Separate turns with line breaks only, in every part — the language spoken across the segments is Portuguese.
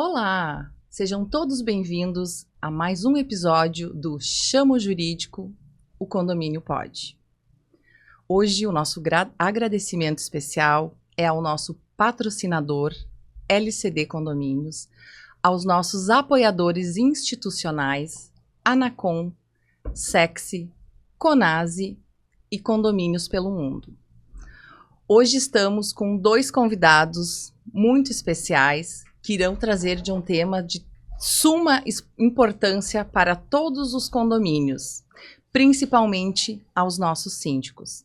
Olá! Sejam todos bem-vindos a mais um episódio do Chamo Jurídico, o Condomínio Pode. Hoje o nosso agradecimento especial é ao nosso patrocinador, LCD Condomínios, aos nossos apoiadores institucionais, Anacom, Sexy, Conase e Condomínios pelo Mundo. Hoje estamos com dois convidados muito especiais que irão trazer de um tema de suma importância para todos os condomínios, principalmente aos nossos síndicos.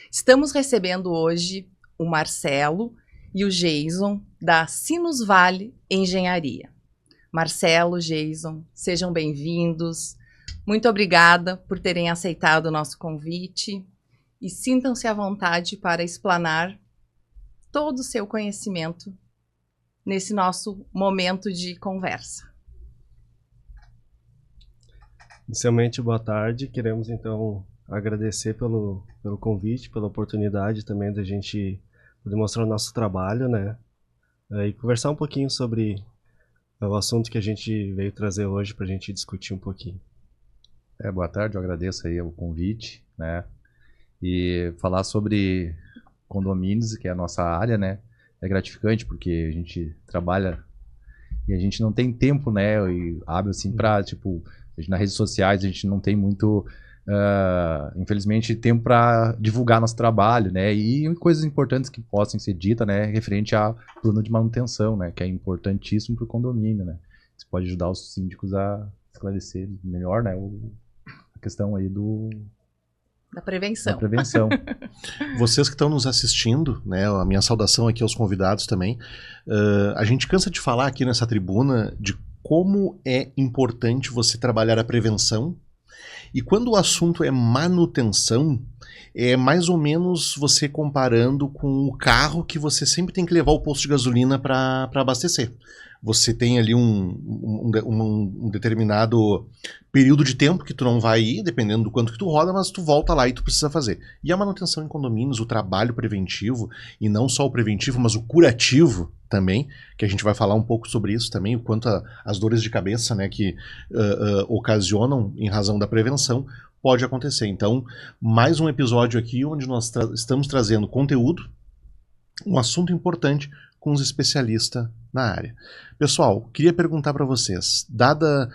Estamos recebendo hoje o Marcelo e o Jason da Sinus Vale Engenharia. Marcelo, Jason, sejam bem-vindos. Muito obrigada por terem aceitado o nosso convite e sintam-se à vontade para explanar todo o seu conhecimento nesse nosso momento de conversa.
Inicialmente, boa tarde. Queremos, então, agradecer pelo convite, pela oportunidade também da gente poder mostrar o nosso trabalho, né? E conversar um pouquinho sobre o assunto que a gente veio trazer hoje para a gente discutir um pouquinho.
Boa tarde, eu agradeço aí o convite, né? E falar sobre condomínios, que é a nossa área, né? É gratificante porque a gente trabalha e a gente não tem tempo, né? E hábil assim para, tipo, nas redes sociais a gente não tem muito, infelizmente, tempo para divulgar nosso trabalho, né? E coisas importantes que possam ser ditas, né? Referente ao plano de manutenção, né? Que é importantíssimo para o condomínio, né? Isso pode ajudar os síndicos a esclarecer melhor, né? A questão aí
Da prevenção.
Vocês que estão nos assistindo, né, a minha saudação aqui aos convidados também. A gente cansa de falar aqui nessa tribuna de como é importante você trabalhar a prevenção. E quando o assunto é manutenção, é mais ou menos você comparando com o carro que você sempre tem que levar ao posto de gasolina para abastecer. Você tem ali um determinado período de tempo que tu não vai ir, dependendo do quanto que tu roda, mas tu volta lá e tu precisa fazer. E a manutenção em condomínios, o trabalho preventivo, e não só o preventivo, mas o curativo também, que a gente vai falar um pouco sobre isso também, o quanto as dores de cabeça, né, que ocasionam em razão da prevenção, pode acontecer. Então, mais um episódio aqui onde nós estamos trazendo conteúdo, um assunto importante com os especialistas na área. Pessoal, queria perguntar para vocês,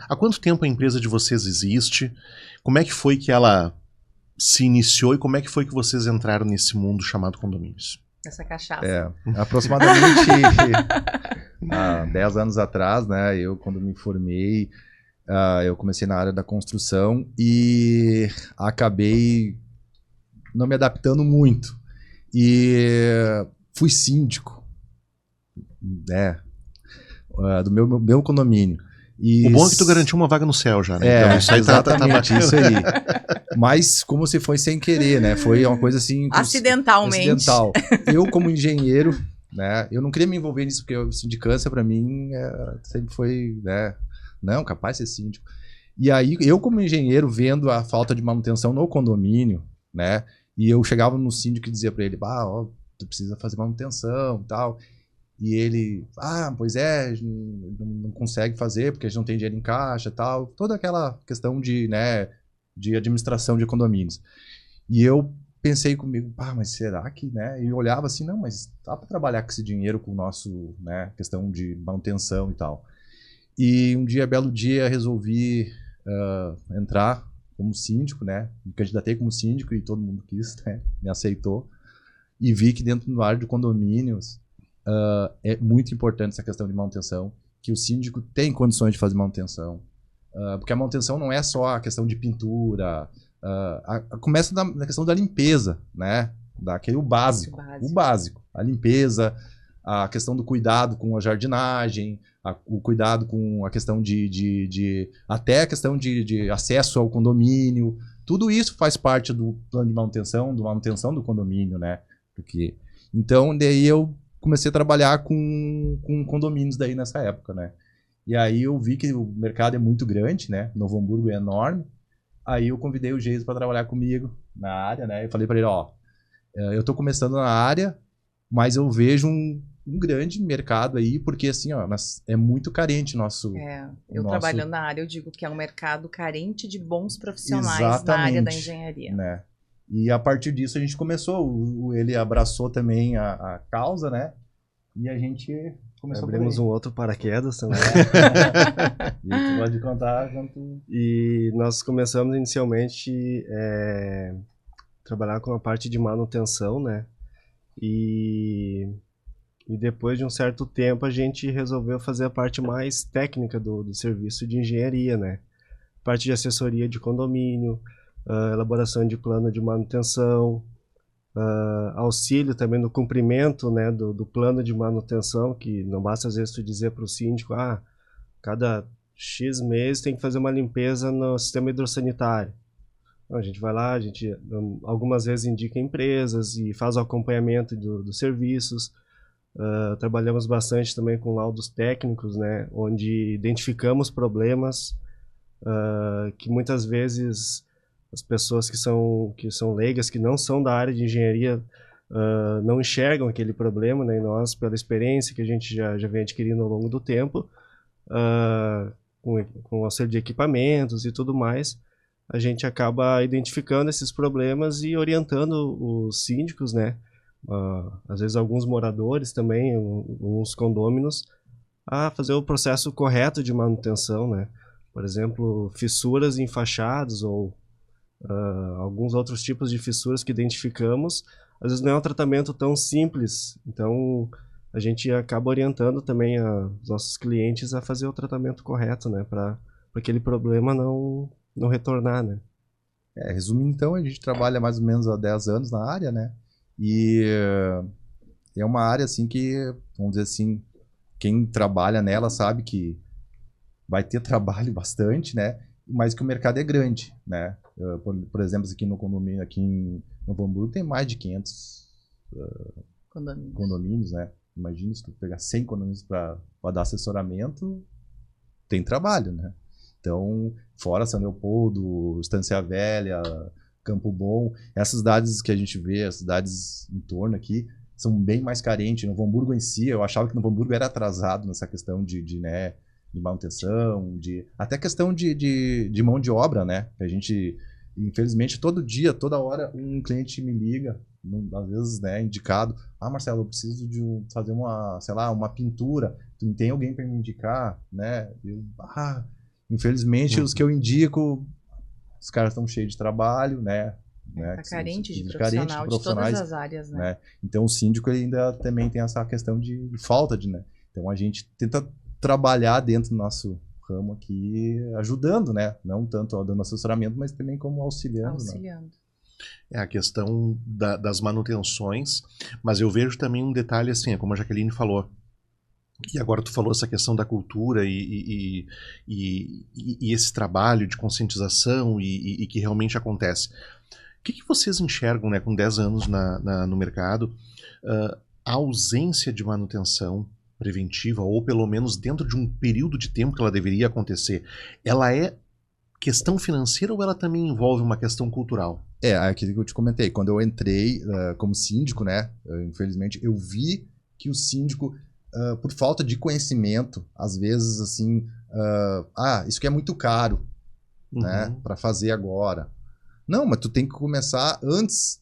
há quanto tempo a empresa de vocês existe? Como é que foi que ela se iniciou e como é que foi que vocês entraram nesse mundo chamado condomínios?
Essa cachaça.
Aproximadamente há 10 anos atrás, né, quando me formei, eu comecei na área da construção e acabei não me adaptando muito. E fui síndico, do meu condomínio.
O bom é que tu garantiu uma vaga no céu já, né?
Então, isso aí exatamente, isso aí. Mas como se foi sem querer, né? Foi uma coisa assim...
Acidentalmente.
Acidental. Eu, como engenheiro, né? Eu não queria me envolver nisso, porque a sindicância, para mim, sempre foi, né? Não, capaz de ser síndico. E aí, eu como engenheiro, vendo a falta de manutenção no condomínio, né? E eu chegava no síndico e dizia para ele, tu precisa fazer manutenção e tal... E ele, pois é, não consegue fazer porque a gente não tem dinheiro em caixa e tal. Toda aquela questão de administração de condomínios. E eu pensei comigo, mas será que, né? E eu olhava assim, não, mas dá para trabalhar com esse dinheiro com o nosso, né, questão de manutenção e tal. E um dia, belo dia, resolvi entrar como síndico, né? Me candidatei como síndico e todo mundo quis, né? Me aceitou. E vi que dentro do área de condomínios, é muito importante essa questão de manutenção, que o síndico tem condições de fazer manutenção, porque a manutenção não é só a questão de pintura, começa na questão da limpeza, né? O básico, a limpeza, a questão do cuidado com a jardinagem, o cuidado com a questão até a questão de acesso ao condomínio, tudo isso faz parte do plano de manutenção, do condomínio, né? Então, daí eu comecei a trabalhar com condomínios daí nessa época, né? E aí eu vi que o mercado é muito grande, né? Novo Hamburgo é enorme. Aí eu convidei o Jason para trabalhar comigo na área, né? Eu falei para ele, eu tô começando na área, mas eu vejo um grande mercado aí, porque assim, ó, é muito carente nosso...
Eu
nosso...
trabalhando na área, eu digo que é um mercado carente de bons profissionais na área da engenharia.
Né? E a partir disso a gente começou, ele abraçou também a causa, né? E a gente começou
abrimos um outro paraquedas também.
E tu pode contar quanto...
E nós começamos inicialmente trabalhar com a parte de manutenção, né? E depois de um certo tempo a gente resolveu fazer a parte mais técnica do serviço de engenharia, né? Parte de assessoria de condomínio, elaboração de plano de manutenção, auxílio também no cumprimento, né, do plano de manutenção, que não basta às vezes tu dizer para o síndico, cada X meses tem que fazer uma limpeza no sistema hidrossanitário. Então, a gente vai lá, a gente algumas vezes indica empresas e faz o acompanhamento dos serviços. Trabalhamos bastante também com laudos técnicos, né, onde identificamos problemas que muitas vezes as pessoas que são leigas, que não são da área de engenharia, não enxergam aquele problema, né, e nós, pela experiência que a gente já vem adquirindo ao longo do tempo, com auxílio de equipamentos e tudo mais, a gente acaba identificando esses problemas e orientando os síndicos, né, às vezes alguns moradores também, alguns condôminos, a fazer o processo correto de manutenção, né? Por exemplo, fissuras em fachadas ou alguns outros tipos de fissuras que identificamos, às vezes não é um tratamento tão simples, então a gente acaba orientando também os nossos clientes a fazer o tratamento correto, né? Para aquele problema não retornar, né?
Resumindo então, a gente trabalha mais ou menos há 10 anos na área, né? E é uma área assim que, vamos dizer assim, quem trabalha nela sabe que vai ter trabalho bastante, né? Mas que o mercado é grande, né? Por exemplo, aqui no condomínio, aqui em Novo Hamburgo, tem mais de 500 condomínios, né? Imagina se tu pegar 100 condomínios para dar assessoramento, tem trabalho, né? Então, fora São Leopoldo, Estância Velha, Campo Bom, essas cidades que a gente vê, as cidades em torno aqui, são bem mais carentes. Novo Hamburgo em si, eu achava que Novo Hamburgo era atrasado nessa questão de manutenção, até questão de mão de obra, né? A gente, infelizmente, todo dia, toda hora, um cliente me liga, às vezes, né, indicado, Marcelo, eu preciso fazer uma pintura, tu tem alguém para me indicar, né? Infelizmente, os que eu indico, os caras estão cheios de trabalho, né?
Tá carente de profissional de todas as áreas, né?
Então, o síndico ele ainda também tem essa questão de falta de, né? Então, a gente tenta trabalhar dentro do nosso ramo aqui, ajudando, né? Não tanto dando assessoramento, mas também como auxiliando. Né?
É a questão das manutenções, mas eu vejo também um detalhe assim, como a Jaqueline falou, e agora tu falou essa questão da cultura e esse trabalho de conscientização e que realmente acontece. O que vocês enxergam, né, com 10 anos no mercado, a ausência de manutenção preventiva, ou pelo menos dentro de um período de tempo que ela deveria acontecer, ela é questão financeira ou ela também envolve uma questão cultural?
Aquilo que eu te comentei, quando eu entrei como síndico, né, infelizmente, eu vi que o síndico, por falta de conhecimento, às vezes, assim, isso aqui é muito caro, né, para fazer agora. Não, mas tu tem que começar antes,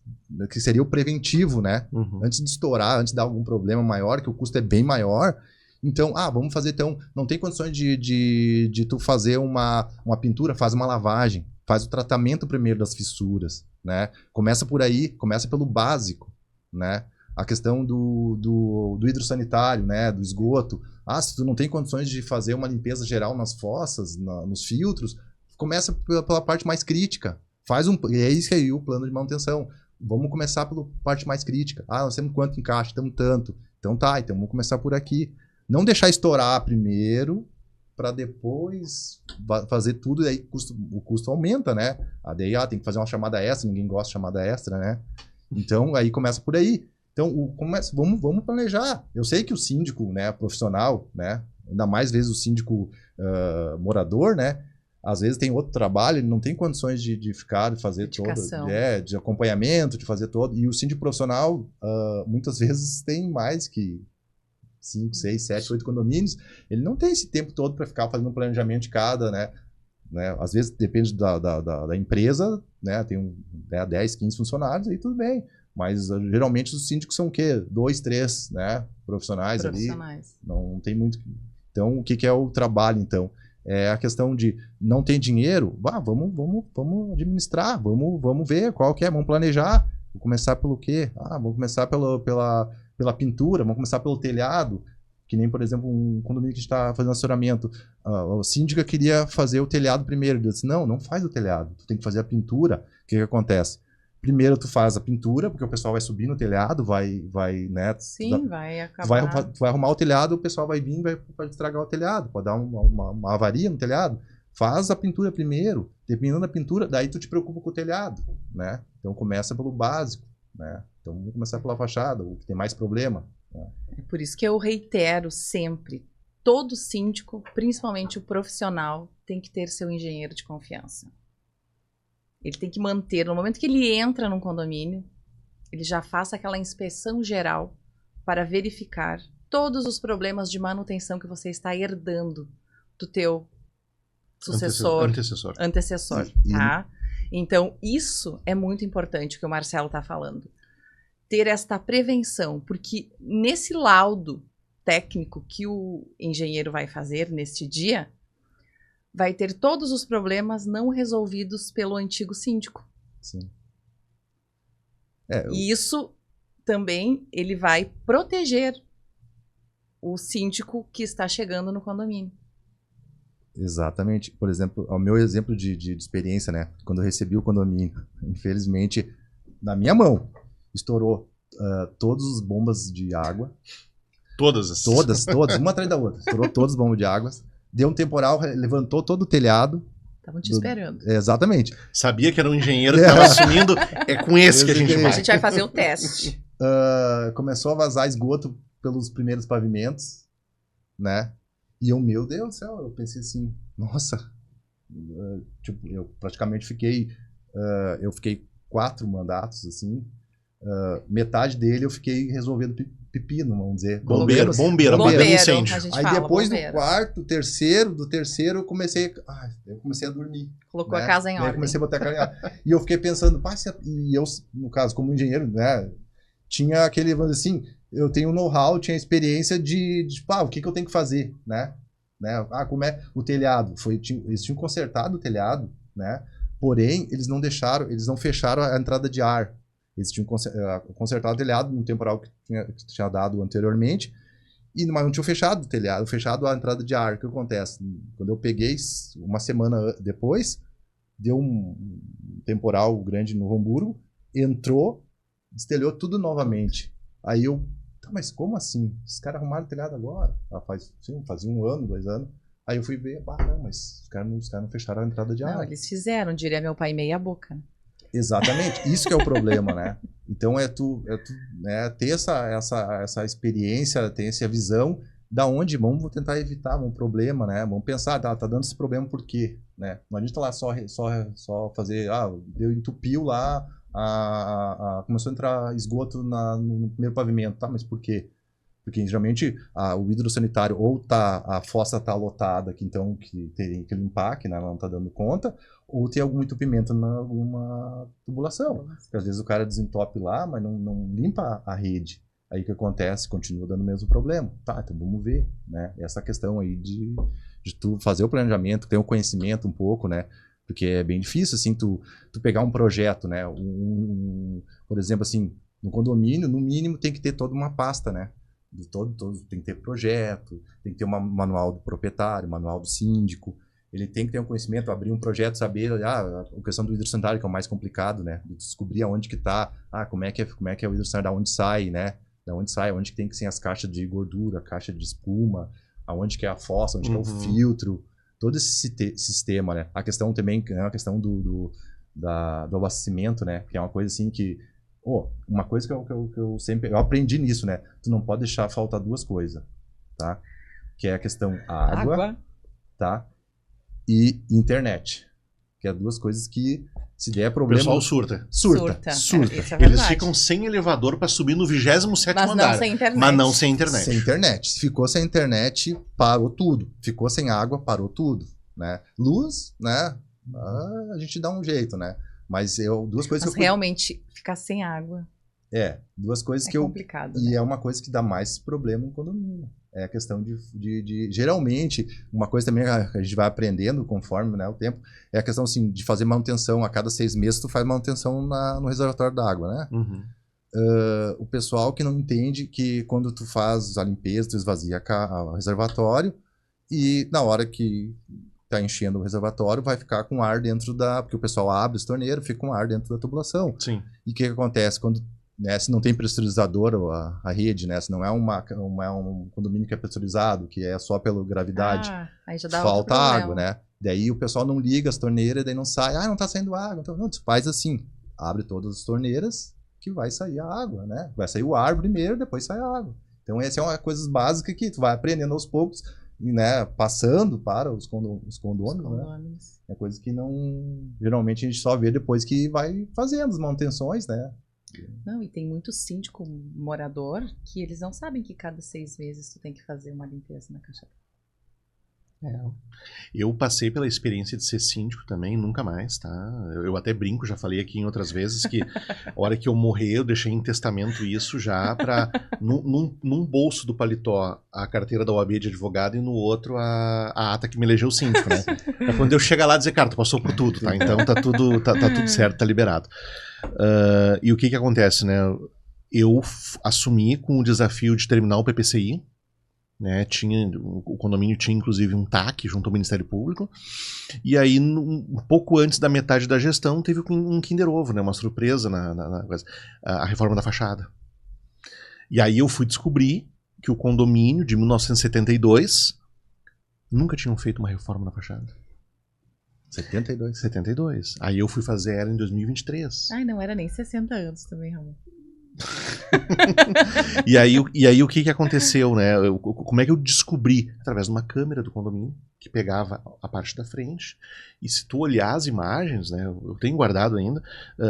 que seria o preventivo, né? Antes de estourar, antes de dar algum problema maior, que o custo é bem maior. Então, vamos fazer, então, não tem condições de tu fazer uma pintura, faz uma lavagem, faz o tratamento primeiro das fissuras, né? Começa por aí, começa pelo básico, né? A questão do hidrossanitário, né? Do esgoto. Se tu não tem condições de fazer uma limpeza geral nas fossas, nos filtros, começa pela parte mais crítica. É isso que é o plano de manutenção. Vamos começar pela parte mais crítica. Nós temos quanto encaixe? Temos tanto. Então vamos começar por aqui. Não deixar estourar primeiro, para depois fazer tudo, e aí o custo aumenta, né? Daí tem que fazer uma chamada extra, ninguém gosta de chamada extra, né? Então, aí começa por aí. Então, vamos planejar. Eu sei que o síndico, né, profissional, né, ainda mais vezes o síndico morador, né, às vezes tem outro trabalho, ele não tem condições de ficar, de fazer todo, de acompanhamento, de fazer todo. E o síndico profissional, muitas vezes, tem mais que 5, 6, 7, 8 condomínios, ele não tem esse tempo todo para ficar fazendo um planejamento de cada, né? Às vezes depende da empresa, né? Tem 10, 15 funcionários, aí tudo bem. Mas geralmente os síndicos são o quê? 2, 3, né? Profissionais ali. Não tem muito. Então, o que é o trabalho, então? É a questão de não tem dinheiro, vamos administrar, vamos ver qual que é, vamos planejar. Vamos começar pelo quê? Vamos começar pela pintura, vamos começar pelo telhado. Que nem, por exemplo, um condomínio que está fazendo acionamento. A síndica queria fazer o telhado primeiro. Ele disse, não faz o telhado. Tu tem que fazer a pintura. O que acontece? Primeiro tu faz a pintura, porque o pessoal vai subir no telhado, né?
Sim, vai acabar.
Vai arrumar o telhado, o pessoal vai vir e vai estragar o telhado. Pode dar uma avaria no telhado. Faz a pintura primeiro. Terminando a pintura, daí tu te preocupa com o telhado, né? Então começa pelo básico, né? Então vamos começar pela fachada, o que tem mais problema.
É por isso que eu reitero sempre, todo síndico, principalmente o profissional, tem que ter seu engenheiro de confiança. Ele tem que manter, no momento que ele entra num condomínio, ele já faça aquela inspeção geral para verificar todos os problemas de manutenção que você está herdando do teu antecessor, tá? Então, isso é muito importante, o que o Marcelo está falando. Ter esta prevenção, porque nesse laudo técnico que o engenheiro vai fazer neste dia, vai ter todos os problemas não resolvidos pelo antigo síndico.
Sim.
E isso também ele vai proteger o síndico que está chegando no condomínio.
Exatamente. Por exemplo, o meu exemplo de experiência, né? Quando eu recebi o condomínio, infelizmente, na minha mão, estourou todas as bombas de água.
Todas,
uma atrás da outra. Estourou todas as bombas de água. Deu um temporal, levantou todo o telhado.
Estavam te esperando.
Exatamente.
Sabia que era um engenheiro que estava assumindo. É com esse que a gente vai.
A gente vai fazer o teste.
Começou a vazar esgoto pelos primeiros pavimentos, né? E eu, meu Deus do céu, eu pensei assim, nossa. Tipo, eu praticamente fiquei 4 mandatos, assim. Metade dele eu fiquei resolvendo pepino, vamos dizer.
Bombeiro, incêndio.
Aí depois do quarto, do terceiro eu comecei a dormir.
Colocou a casa em ordem.
Eu comecei a botar a casa em ordem. E eu fiquei pensando, e eu, no caso, como engenheiro, né, tinha aquele, vamos dizer assim, eu tenho know-how, tinha experiência de o que eu tenho que fazer, né? Como é o telhado? Eles tinham consertado o telhado, né? Porém, eles não fecharam a entrada de ar. Eles tinham consertado o telhado no temporal que tinha dado anteriormente, mas não tinham fechado o telhado, fechado a entrada de ar. O que acontece? Quando eu peguei, uma semana depois, deu um temporal grande no Novo Hamburgo, entrou, destelhou tudo novamente. Aí eu, mas como assim? Os caras arrumaram o telhado agora? Fazia 1 ano, 2 anos. Aí eu fui ver, não, mas os caras não fecharam a entrada de ar.
Não, eles fizeram, diria meu pai, meia boca.
Exatamente, isso que é o problema, né? Então tu né, ter essa experiência, ter essa visão da onde vamos tentar evitar um problema, né? Vamos pensar, tá dando esse problema por quê, né? Não adianta lá só fazer, entupiu lá, começou a entrar esgoto no primeiro pavimento, tá? Mas por quê? Porque geralmente o hidrossanitário ou a fossa tá lotada, que teria que limpar, que não tá dando conta, ou tem algum entupimento em alguma tubulação. Porque às vezes o cara desentope lá, mas não limpa a rede. Aí o que acontece? Continua dando o mesmo problema. Tá, então vamos ver, né? Essa questão aí de tu fazer o planejamento, ter um conhecimento um pouco, né? Porque é bem difícil, assim, tu pegar um projeto, né? Por exemplo, assim, no condomínio, no mínimo tem que ter toda uma pasta, né? Tem que ter projeto, tem que ter um manual do proprietário, manual do síndico. Ele tem que ter um conhecimento, abrir um projeto, saber a questão do hidrossanitário, que é o mais complicado, né? De descobrir aonde que tá, como é que é o hidrossanitário, da onde sai, né? Da onde sai, onde que tem que ser as caixas de gordura, caixa de espuma, aonde que é a fossa, onde que é o filtro, todo esse sistema, né? A questão também é a questão do abastecimento, né? Que é uma coisa assim que uma coisa que eu sempre aprendi nisso, né? Tu não pode deixar faltar 2 coisas, tá? Que é a questão água, tá? E internet. que é duas coisas que, se der
O
problema...
pessoal surta.
Surta.
Isso é
Eles
verdade.
ficam sem elevador para subir no 27º
Mas
andar.
não sem internet.
Mas não sem internet.
Sem internet. Se ficou sem internet, parou tudo. Ficou sem água, parou tudo, né? Luz, né? A gente dá um jeito, né? Mas duas coisas
Mas
que eu...
realmente, ficar sem água
duas coisas
é
que eu...
complicado.
E
né?
é uma coisa que dá mais problema em condomínio. É a questão de... Geralmente, uma coisa também que a gente vai aprendendo conforme, né, o tempo, é a questão assim, de fazer manutenção. A cada 6 meses tu faz manutenção no reservatório da água, né?
Uhum.
O pessoal que não entende que quando tu faz a limpeza, tu esvazia o reservatório e na hora que tá enchendo o reservatório, vai ficar com ar dentro porque o pessoal abre as torneiras, fica com ar dentro da tubulação.
Sim.
E o que acontece? Quando, né, se não tem pressurizador a rede, né, se não é um condomínio que é pressurizado, que é só pela gravidade,
Aí já dá
falta
outro
água,
problema.
né? Daí o pessoal não liga as torneiras, daí não sai. Não tá saindo água. Então, não, tu faz assim, abre todas as torneiras que vai sair a água, né? Vai sair o ar primeiro, depois sai a água. Então, essa é uma coisa básica que tu vai aprendendo aos poucos, né? Passando para os condôminos, né? É coisa que não... Geralmente a gente só vê depois que vai fazendo as manutenções, né?
Não, e tem muito síndico morador que eles não sabem que cada 6 meses tu tem que fazer uma limpeza na caixa.
Eu passei pela experiência de ser síndico também, nunca mais, tá? Eu até brinco, já falei aqui em outras vezes que a hora que eu morrer, eu deixei em testamento isso já para num bolso do paletó a carteira da OAB de advogado e no outro a ata que me elegeu síndico, né? Pra quando eu chegar lá dizer, cara, tu passou por tudo, tá? Então tá tudo certo, tá liberado. E o que acontece, né? Eu assumi com o desafio de terminar o PPCI, né, o condomínio tinha inclusive um TAC junto ao Ministério Público, e aí um pouco antes da metade da gestão teve um Kinder Ovo, né, uma surpresa a reforma da fachada. E aí eu fui descobrir que o condomínio de 1972 nunca tinham feito uma reforma na fachada. 72. Aí eu fui fazer ela em 2023.
Ai, não era nem 60 anos também, Ramon.
E aí o que aconteceu, né? Como é que eu descobri? Através de uma câmera do condomínio que pegava a parte da frente. E se tu olhar as imagens, né? Eu tenho guardado ainda,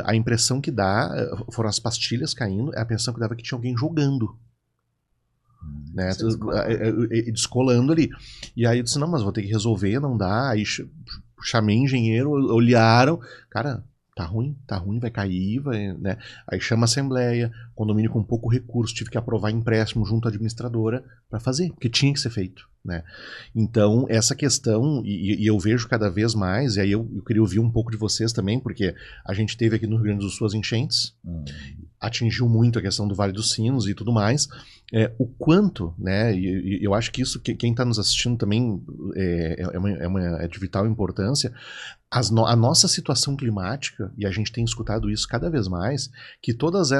a impressão que dá foram as pastilhas caindo, é a impressão que dava que tinha alguém jogando. Né? Descolando ali. E aí eu disse, não, mas vou ter que resolver, não dá. Aí chamei engenheiro, olharam, cara, tá ruim, vai cair, né? Aí chama a assembleia, condomínio com pouco recurso, tive que aprovar empréstimo junto à administradora para fazer, porque tinha que ser feito, né? Então, essa questão, e eu vejo cada vez mais, e aí eu queria ouvir um pouco de vocês também, porque a gente teve aqui no Rio Grande do Sul as enchentes, atingiu muito a questão do Vale dos Sinos e tudo mais, o quanto, né, e eu acho que isso, quem está nos assistindo também é de vital importância, a nossa situação climática, e a gente tem escutado isso cada vez mais, que todas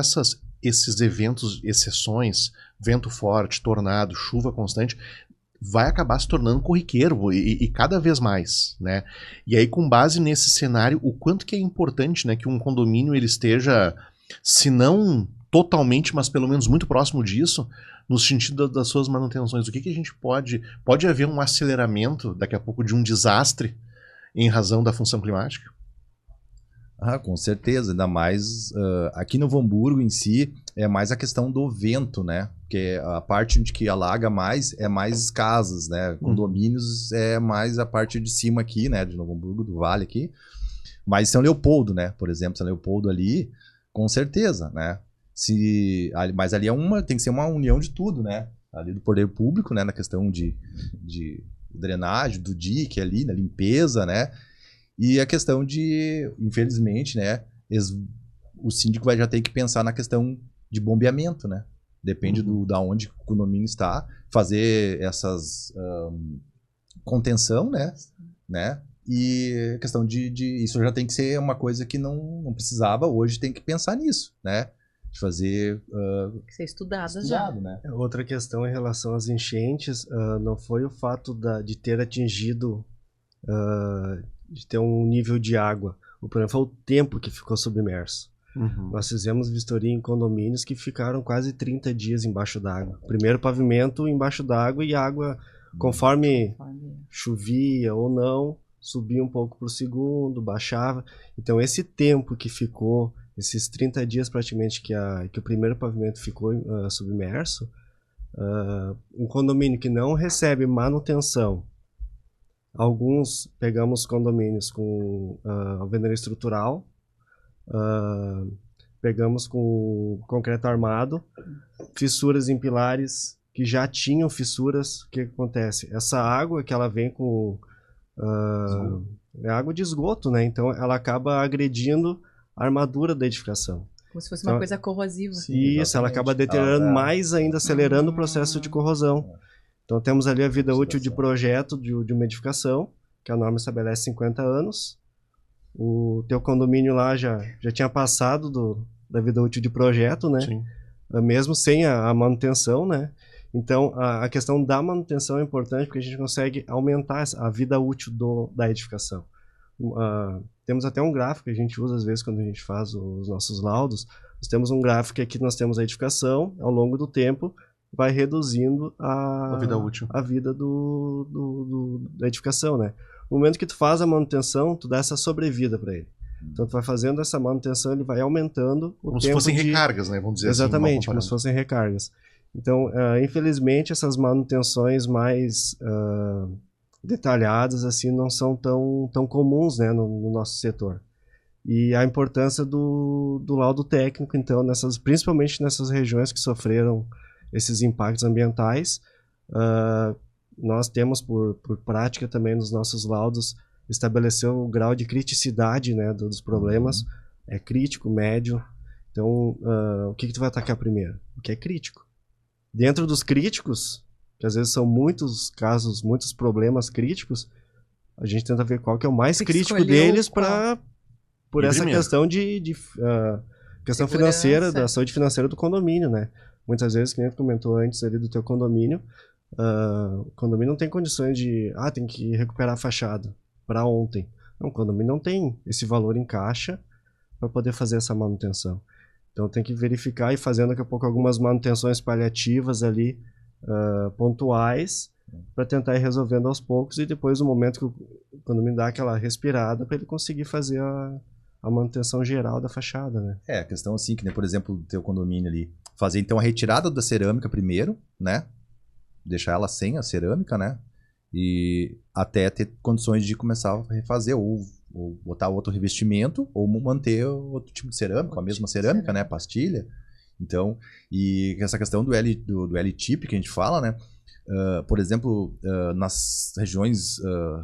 esses eventos, exceções, vento forte, tornado, chuva constante, vai acabar se tornando corriqueiro e cada vez mais, né? E aí, com base nesse cenário, o quanto que é importante, né, que um condomínio ele esteja, se não totalmente, mas pelo menos muito próximo disso, no sentido das suas manutenções. O que a gente pode haver um aceleramento, daqui a pouco, de um desastre em razão da função climática?
Com certeza, ainda mais aqui no Novo Hamburgo em si, é mais a questão do vento, né? Porque a parte de que alaga mais é mais casas, né? Condomínios é mais a parte de cima aqui, né? De Novo Hamburgo, do Vale aqui. Mas São Leopoldo, né? Por exemplo, São Leopoldo ali, com certeza, né? Mas ali tem que ser uma união de tudo, né? Ali do poder público, né? Na questão de drenagem, do dique ali, na limpeza, né? E a questão de, infelizmente, né? O síndico vai já ter que pensar na questão de bombeamento, né? Depende da onde o condomínio está, fazer essas contenção, né? E a questão de isso já tem que ser uma coisa que não precisava, hoje tem que pensar nisso, né? De fazer...
Tem que ser estudado já.
Né?
Outra questão em relação às enchentes, não foi o fato de ter atingido, de ter um nível de água. O problema foi o tempo que ficou submerso. Nós fizemos vistoria em condomínios que ficaram quase 30 dias embaixo d'água. Primeiro pavimento embaixo d'água e a água, conforme chovia ou não, subia um pouco para o segundo, baixava. Então esse tempo que ficou, esses 30 dias praticamente que o primeiro pavimento ficou submerso, um condomínio que não recebe manutenção, alguns pegamos condomínios com alvenaria estrutural, pegamos com concreto armado, fissuras em pilares que já tinham fissuras. O que acontece? Essa água que ela vem com é água de esgoto, né? Então ela acaba agredindo a armadura da edificação.
Como se fosse uma coisa corrosiva.
Isso, ela acaba deteriorando mais ainda, acelerando o processo de corrosão. Então temos ali a vida útil de projeto de uma edificação, que a norma estabelece 50 anos. O teu condomínio lá já tinha passado da vida útil de projeto, né?
Sim.
Mesmo sem a manutenção, né? Então a questão da manutenção é importante porque a gente consegue aumentar a vida útil da edificação. Temos até um gráfico que a gente usa às vezes quando a gente faz os nossos laudos. Nós temos um gráfico que aqui nós temos a edificação, ao longo do tempo vai reduzindo a vida útil, a vida da edificação, né? No momento que tu faz a manutenção, tu dá essa sobrevida para ele. Então tu vai fazendo essa manutenção, ele vai aumentando o tempo.
Como se fossem recargas, né? Vamos dizer assim.
Exatamente, como se fossem recargas. Então, infelizmente, essas manutenções mais detalhadas assim não são tão comuns, né, no nosso setor. E a importância do laudo técnico, então, principalmente nessas regiões que sofreram esses impactos ambientais, nós temos por prática também nos nossos laudos estabelecer o grau de criticidade, né, dos problemas. É crítico, médio. Então, o que tu vai atacar primeiro? O que é crítico. Dentro dos críticos, que às vezes são muitos casos, muitos problemas críticos, a gente tenta ver qual que é o mais crítico deles por essa questão questão financeira, da saúde financeira do condomínio, né? Muitas vezes, como a gente comentou antes ali do teu condomínio, o condomínio não tem condições de, tem que recuperar a fachada para ontem. Não, o condomínio não tem esse valor em caixa para poder fazer essa manutenção. Então tem que verificar e fazendo daqui a pouco algumas manutenções paliativas ali, pontuais, para tentar ir resolvendo aos poucos e depois no momento que o condomínio dá aquela respirada para ele conseguir fazer a manutenção geral da fachada, né?
A questão assim, que nem por exemplo do teu condomínio ali, fazer então a retirada da cerâmica primeiro, né? Deixar ela sem a cerâmica, né? E até ter condições de começar a refazer ou botar outro revestimento ou manter outro tipo de cerâmica, a mesma cerâmica, né? Pastilha. Então, e essa questão do L-tip que a gente fala, né? Por exemplo, nas regiões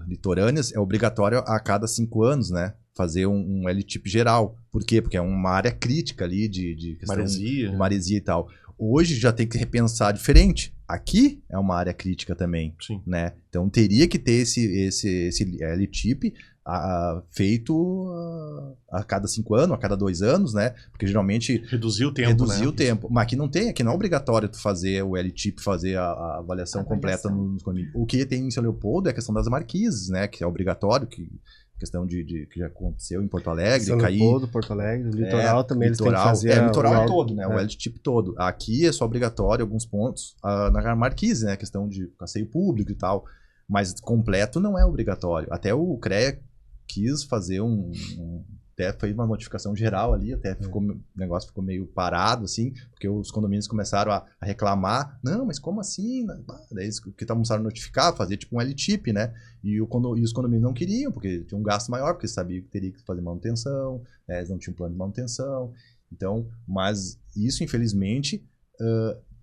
litorâneas é obrigatório a cada 5 anos, né? Fazer um L-tip geral. Por quê? Porque é uma área crítica ali de questão de maresia e tal. Hoje já tem que repensar diferente. Aqui é uma área crítica também, né? Então teria que ter esse L-tip feito a cada 5 anos, a cada 2 anos, né? Porque geralmente
reduzir o tempo,
Mas aqui não é obrigatório tu fazer o L-tip, fazer a avaliação completa nos condomínios. O que tem em São Leopoldo é a questão das marquises, né? Que é obrigatório, questão que já aconteceu em Porto Alegre,
São Leopoldo, Porto Alegre, o litoral também eles têm que fazer.
O litoral todo, né? O L-tip todo. Aqui é só obrigatório alguns pontos na marquise, né? A questão de passeio público e tal. Mas completo não é obrigatório. Até o CREA quis fazer até fez uma notificação geral ali, até o negócio ficou meio parado, assim, porque os condomínios começaram a reclamar. Não, mas como assim? Daí eles que começaram a notificar, fazer tipo um L-tip, né? E os condomínios não queriam, porque tinha um gasto maior, porque sabiam que teria que fazer manutenção, né? Eles não tinham plano de manutenção. Então, mas isso, infelizmente,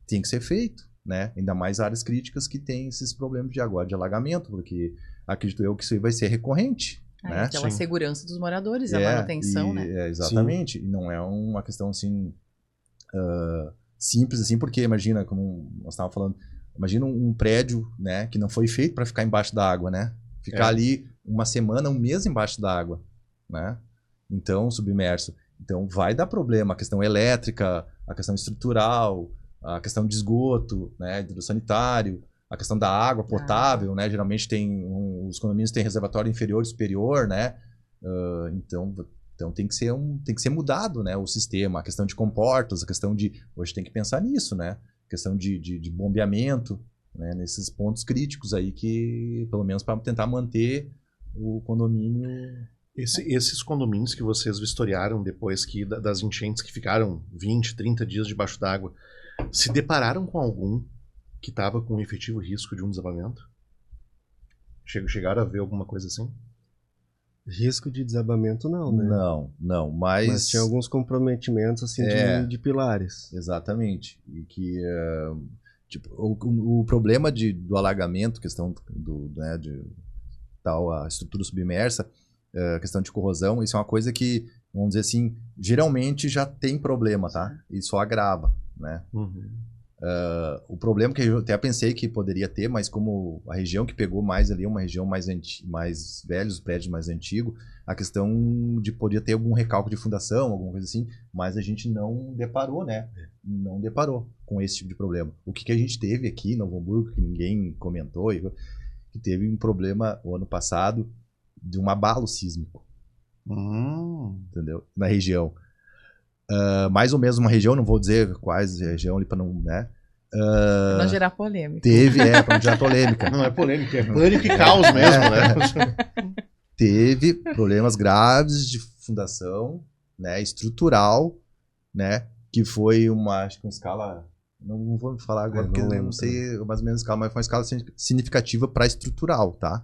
tem que ser feito, né? Ainda mais áreas críticas que têm esses problemas de alagamento, porque acredito eu que isso vai ser recorrente. Né?
Aquela segurança dos moradores, a manutenção, né?
Exatamente. E não é uma questão assim simples assim, porque imagina, como nós estávamos falando, imagina um prédio, né, que não foi feito para ficar embaixo da água, né? Ficar ali uma semana, um mês embaixo da água, né? Então, submerso. Então, vai dar problema. A questão elétrica, a questão estrutural, a questão de esgoto, né, hidrossanitário, a questão da água potável, né? Geralmente os condomínios têm reservatório inferior e superior, né? Então tem que ser mudado, né? O sistema, a questão de comportas, a questão de hoje tem que pensar nisso, né? A questão de bombeamento, né? Nesses pontos críticos aí que pelo menos para tentar manter o condomínio...
Esses condomínios que vocês vistoriaram depois das enchentes que ficaram 20, 30 dias debaixo d'água, se depararam com algum que estava com efetivo risco de um desabamento? Chegaram a ver alguma coisa assim?
Risco de desabamento não, né?
Não,
Mas tinha alguns comprometimentos assim de pilares.
Exatamente. E que tipo, o problema do alagamento, questão de tal a estrutura submersa, questão de corrosão, isso é uma coisa que, vamos dizer assim, geralmente já tem problema, tá? E só agrava, né?
Uhum.
O problema que eu até pensei que poderia ter, mas como a região que pegou mais ali é uma região mais velha, os prédios mais antigos, a questão de poder ter algum recalque de fundação, alguma coisa assim, mas a gente não deparou, né? Não deparou com esse tipo de problema. O que a gente teve aqui em Novo Hamburgo, que ninguém comentou, que teve um problema o ano passado de um abalo sísmico, entendeu? Na região. Mais ou menos uma região, não vou dizer quais região ali para não, né?
Pra não gerar polêmica.
Para não gerar polêmica.
Não é polêmica, é pânico e caos mesmo, né?
Teve problemas graves de fundação, né, estrutural, né, que foi acho que uma escala, não vou falar agora porque não sei mais ou menos a escala, mas foi uma escala significativa para estrutural, tá?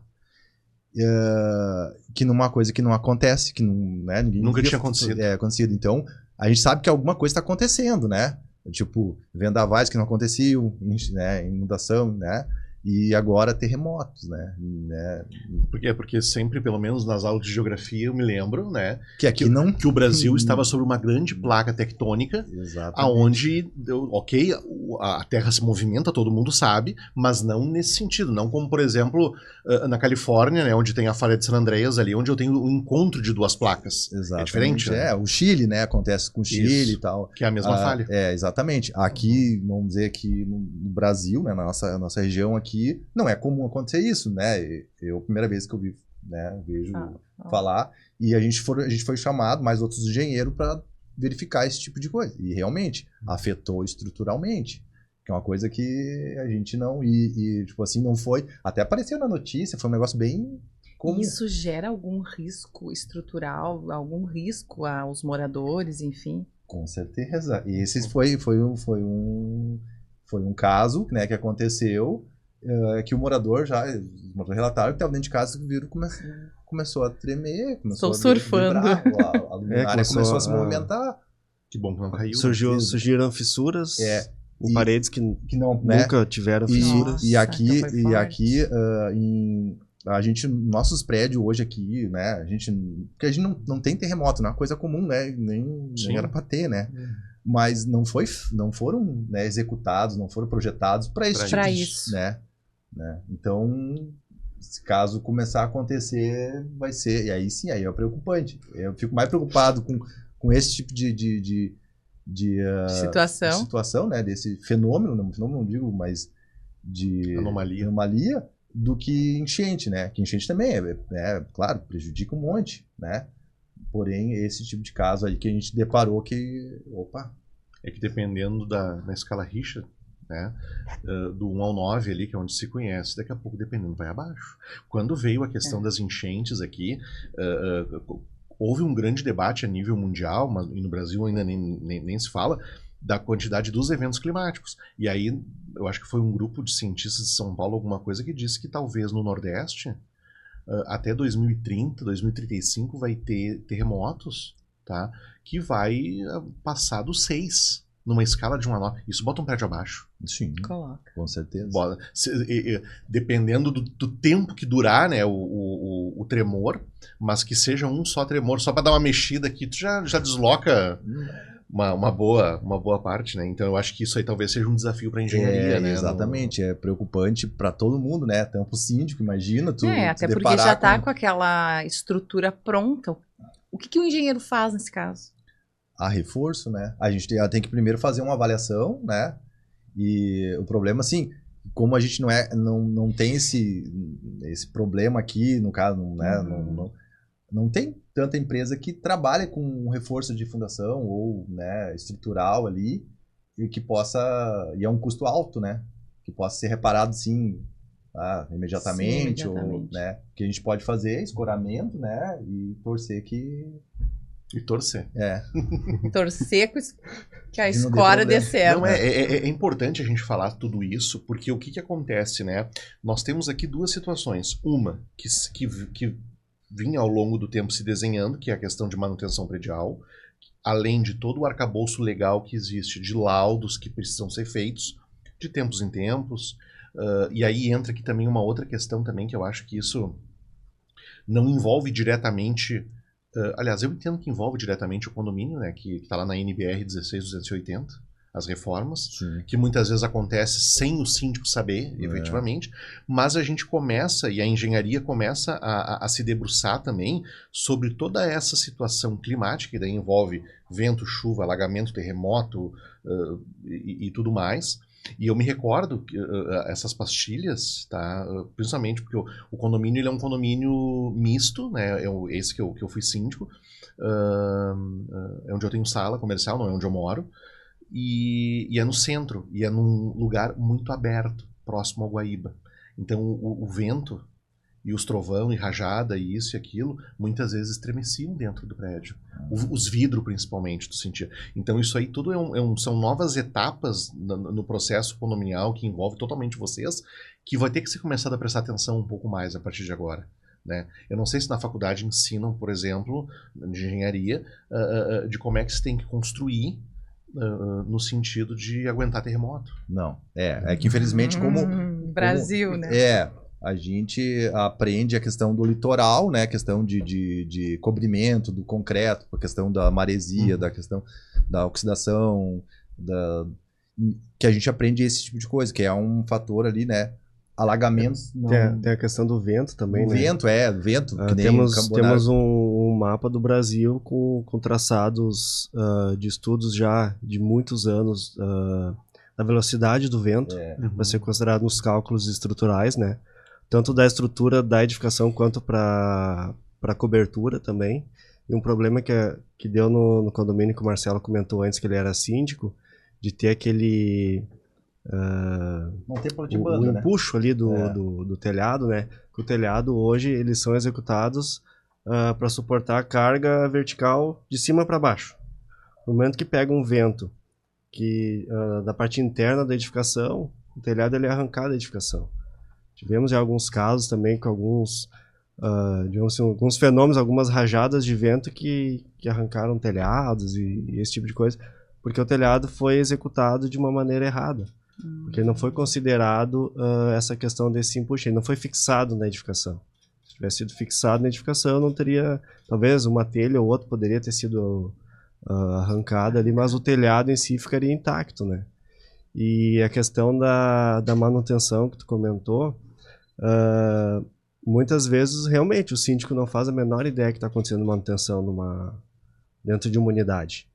Que numa coisa que não acontece, que não, né,
nunca tinha acontecido.
Acontecido. Então, a gente sabe que alguma coisa está acontecendo, né? Tipo, vendavais que não aconteciam, né, inundação, né? E agora terremotos, né?
Porque sempre, pelo menos nas aulas de geografia, eu me lembro, né?
Que
o Brasil estava sobre uma grande placa tectônica, aonde, ok, a Terra se movimenta, todo mundo sabe, mas não nesse sentido. Não como, por exemplo, na Califórnia, né? Onde tem a falha de San Andreas ali, onde eu tenho o encontro de duas placas.
Exatamente.
É diferente, né?
O Chile, né? Acontece com o Chile e tal.
Que é a mesma falha.
Exatamente. Aqui, vamos dizer que no Brasil, né? Na nossa região aqui, não é comum acontecer isso, né? Eu, primeira vez que eu vi, né, vejo falar, e a gente foi chamado, mais outros engenheiros, para verificar esse tipo de coisa. E realmente, afetou estruturalmente, que é uma coisa que a gente não... tipo assim, não foi... Até apareceu na notícia, foi um negócio bem comum.
Isso gera algum risco estrutural, algum risco aos moradores, enfim?
Com certeza. E esse foi um caso, né, que aconteceu... que o morador relataram que estava dentro de casa e viram começou a tremer, começou a
surfando.
Vibrar, a luminária começou a se movimentar.
Que bom que não caiu.
Surgiram fissuras em paredes que não, nunca tiveram fissuras.
E aqui a gente, nossos prédios hoje aqui, né, porque a gente não tem terremoto, não é uma coisa comum, né, nem era para ter, né. Mas não foram, né, executados, não foram projetados para isso. Né? Então, se caso começar a acontecer, vai ser... E aí sim, aí é preocupante. Eu fico mais preocupado com esse tipo de situação, né? Desse fenômeno, não digo, mas de anomalia, do que enchente, né? Que enchente também, claro, prejudica um monte, né? Porém, esse tipo de caso aí que a gente deparou que...
É que dependendo da escala Richter, né, do 1 ao 9 ali, que é onde se conhece, daqui a pouco, dependendo, vai abaixo. Quando veio a questão das enchentes aqui, houve um grande debate a nível mundial, mas no Brasil ainda nem se fala, da quantidade dos eventos climáticos. E aí, eu acho que foi um grupo de cientistas de São Paulo, alguma coisa, que disse que talvez no Nordeste, até 2030, 2035, vai ter terremotos, tá? Que vai passar do 6 numa escala de 1 a 9. Isso bota um prédio abaixo.
Sim,
coloca.
Com certeza.
Dependendo do tempo que durar, né, o tremor, mas que seja um só tremor, só para dar uma mexida aqui, tu já desloca uma boa parte, né? Então eu acho que isso aí talvez seja um desafio para a engenharia, né?
Exatamente, é preocupante para todo mundo, né? Até o síndico, imagina tu
até porque já tá com aquela estrutura pronta. O que o engenheiro faz nesse caso?
A reforço, né? A gente tem que primeiro fazer uma avaliação, né? E o problema, assim, como a gente não tem esse problema aqui, no caso, né? Não tem tanta empresa que trabalha com um reforço de fundação ou, né, estrutural ali e que possa... E é um custo alto, né? Que possa ser reparado, sim, imediatamente,
Sim,
ou,
imediatamente.
né? O que a gente pode fazer é escoramento, né? E torcer que...
E torcer.
Torcer que a
Que não dê
escória dê
problema.
certo.
Não, é importante a gente falar tudo isso, porque o que acontece, né? Nós temos aqui duas situações. Uma, que vinha ao longo do tempo se desenhando, que é a questão de manutenção predial, além de todo o arcabouço legal que existe de laudos que precisam ser feitos de tempos em tempos. E aí entra aqui também uma outra questão também, que eu acho que isso não envolve diretamente... aliás, eu entendo que envolve diretamente o condomínio, né, que está lá na NBR 16280, as reformas,
Sim.
que muitas vezes acontece sem o síndico saber, efetivamente, mas a gente começa, e a engenharia começa a se debruçar também sobre toda essa situação climática, que daí envolve vento, chuva, alagamento, terremoto e tudo mais. E eu me recordo que essas pastilhas, tá? Principalmente porque o condomínio ele é um condomínio misto, né? Esse que eu fui síndico, é onde eu tenho sala comercial, não é onde eu moro, e é no centro, e é num lugar muito aberto, próximo ao Guaíba. Então o vento e os trovão e rajada e isso e aquilo, muitas vezes estremeciam dentro do prédio. Os vidros, principalmente, tu sentia. Então isso aí tudo são novas etapas no processo condominial que envolve totalmente vocês, que vai ter que ser começado a prestar atenção um pouco mais a partir de agora. Né? Eu não sei se na faculdade ensinam, por exemplo, de engenharia, de como é que se tem que construir no sentido de aguentar terremoto.
Não. É que infelizmente
Brasil, né?
A gente aprende a questão do litoral, né? A questão de cobrimento do concreto, a questão da maresia, da questão da oxidação, que a gente aprende esse tipo de coisa, que é um fator ali, né? Alagamentos.
Tem a questão do vento também, né?
Vento. Que nem
temos um mapa do Brasil com traçados de estudos já de muitos anos da velocidade do vento, para ser considerado nos cálculos estruturais, né? Tanto da estrutura da edificação quanto para a cobertura também. E um problema que deu no condomínio que o Marcelo comentou antes, que ele era síndico, de ter aquele...
não tem plano de
o
banda,
empuxo ali do telhado, né? Que o telhado hoje eles são executados para suportar a carga vertical de cima para baixo. No momento que pega um vento da parte interna da edificação, o telhado ele é arrancado da edificação. Tivemos em alguns casos também com alguns fenômenos, algumas rajadas de vento que arrancaram telhados e esse tipo de coisa, porque o telhado foi executado de uma maneira errada. Porque não foi considerado essa questão desse empuxo, ele não foi fixado na edificação. Se tivesse sido fixado na edificação, não teria, talvez uma telha ou outra poderia ter sido arrancada ali, mas o telhado em si ficaria intacto, né? E a questão da manutenção que tu comentou, muitas vezes realmente o síndico não faz a menor ideia que está acontecendo manutenção dentro de uma unidade.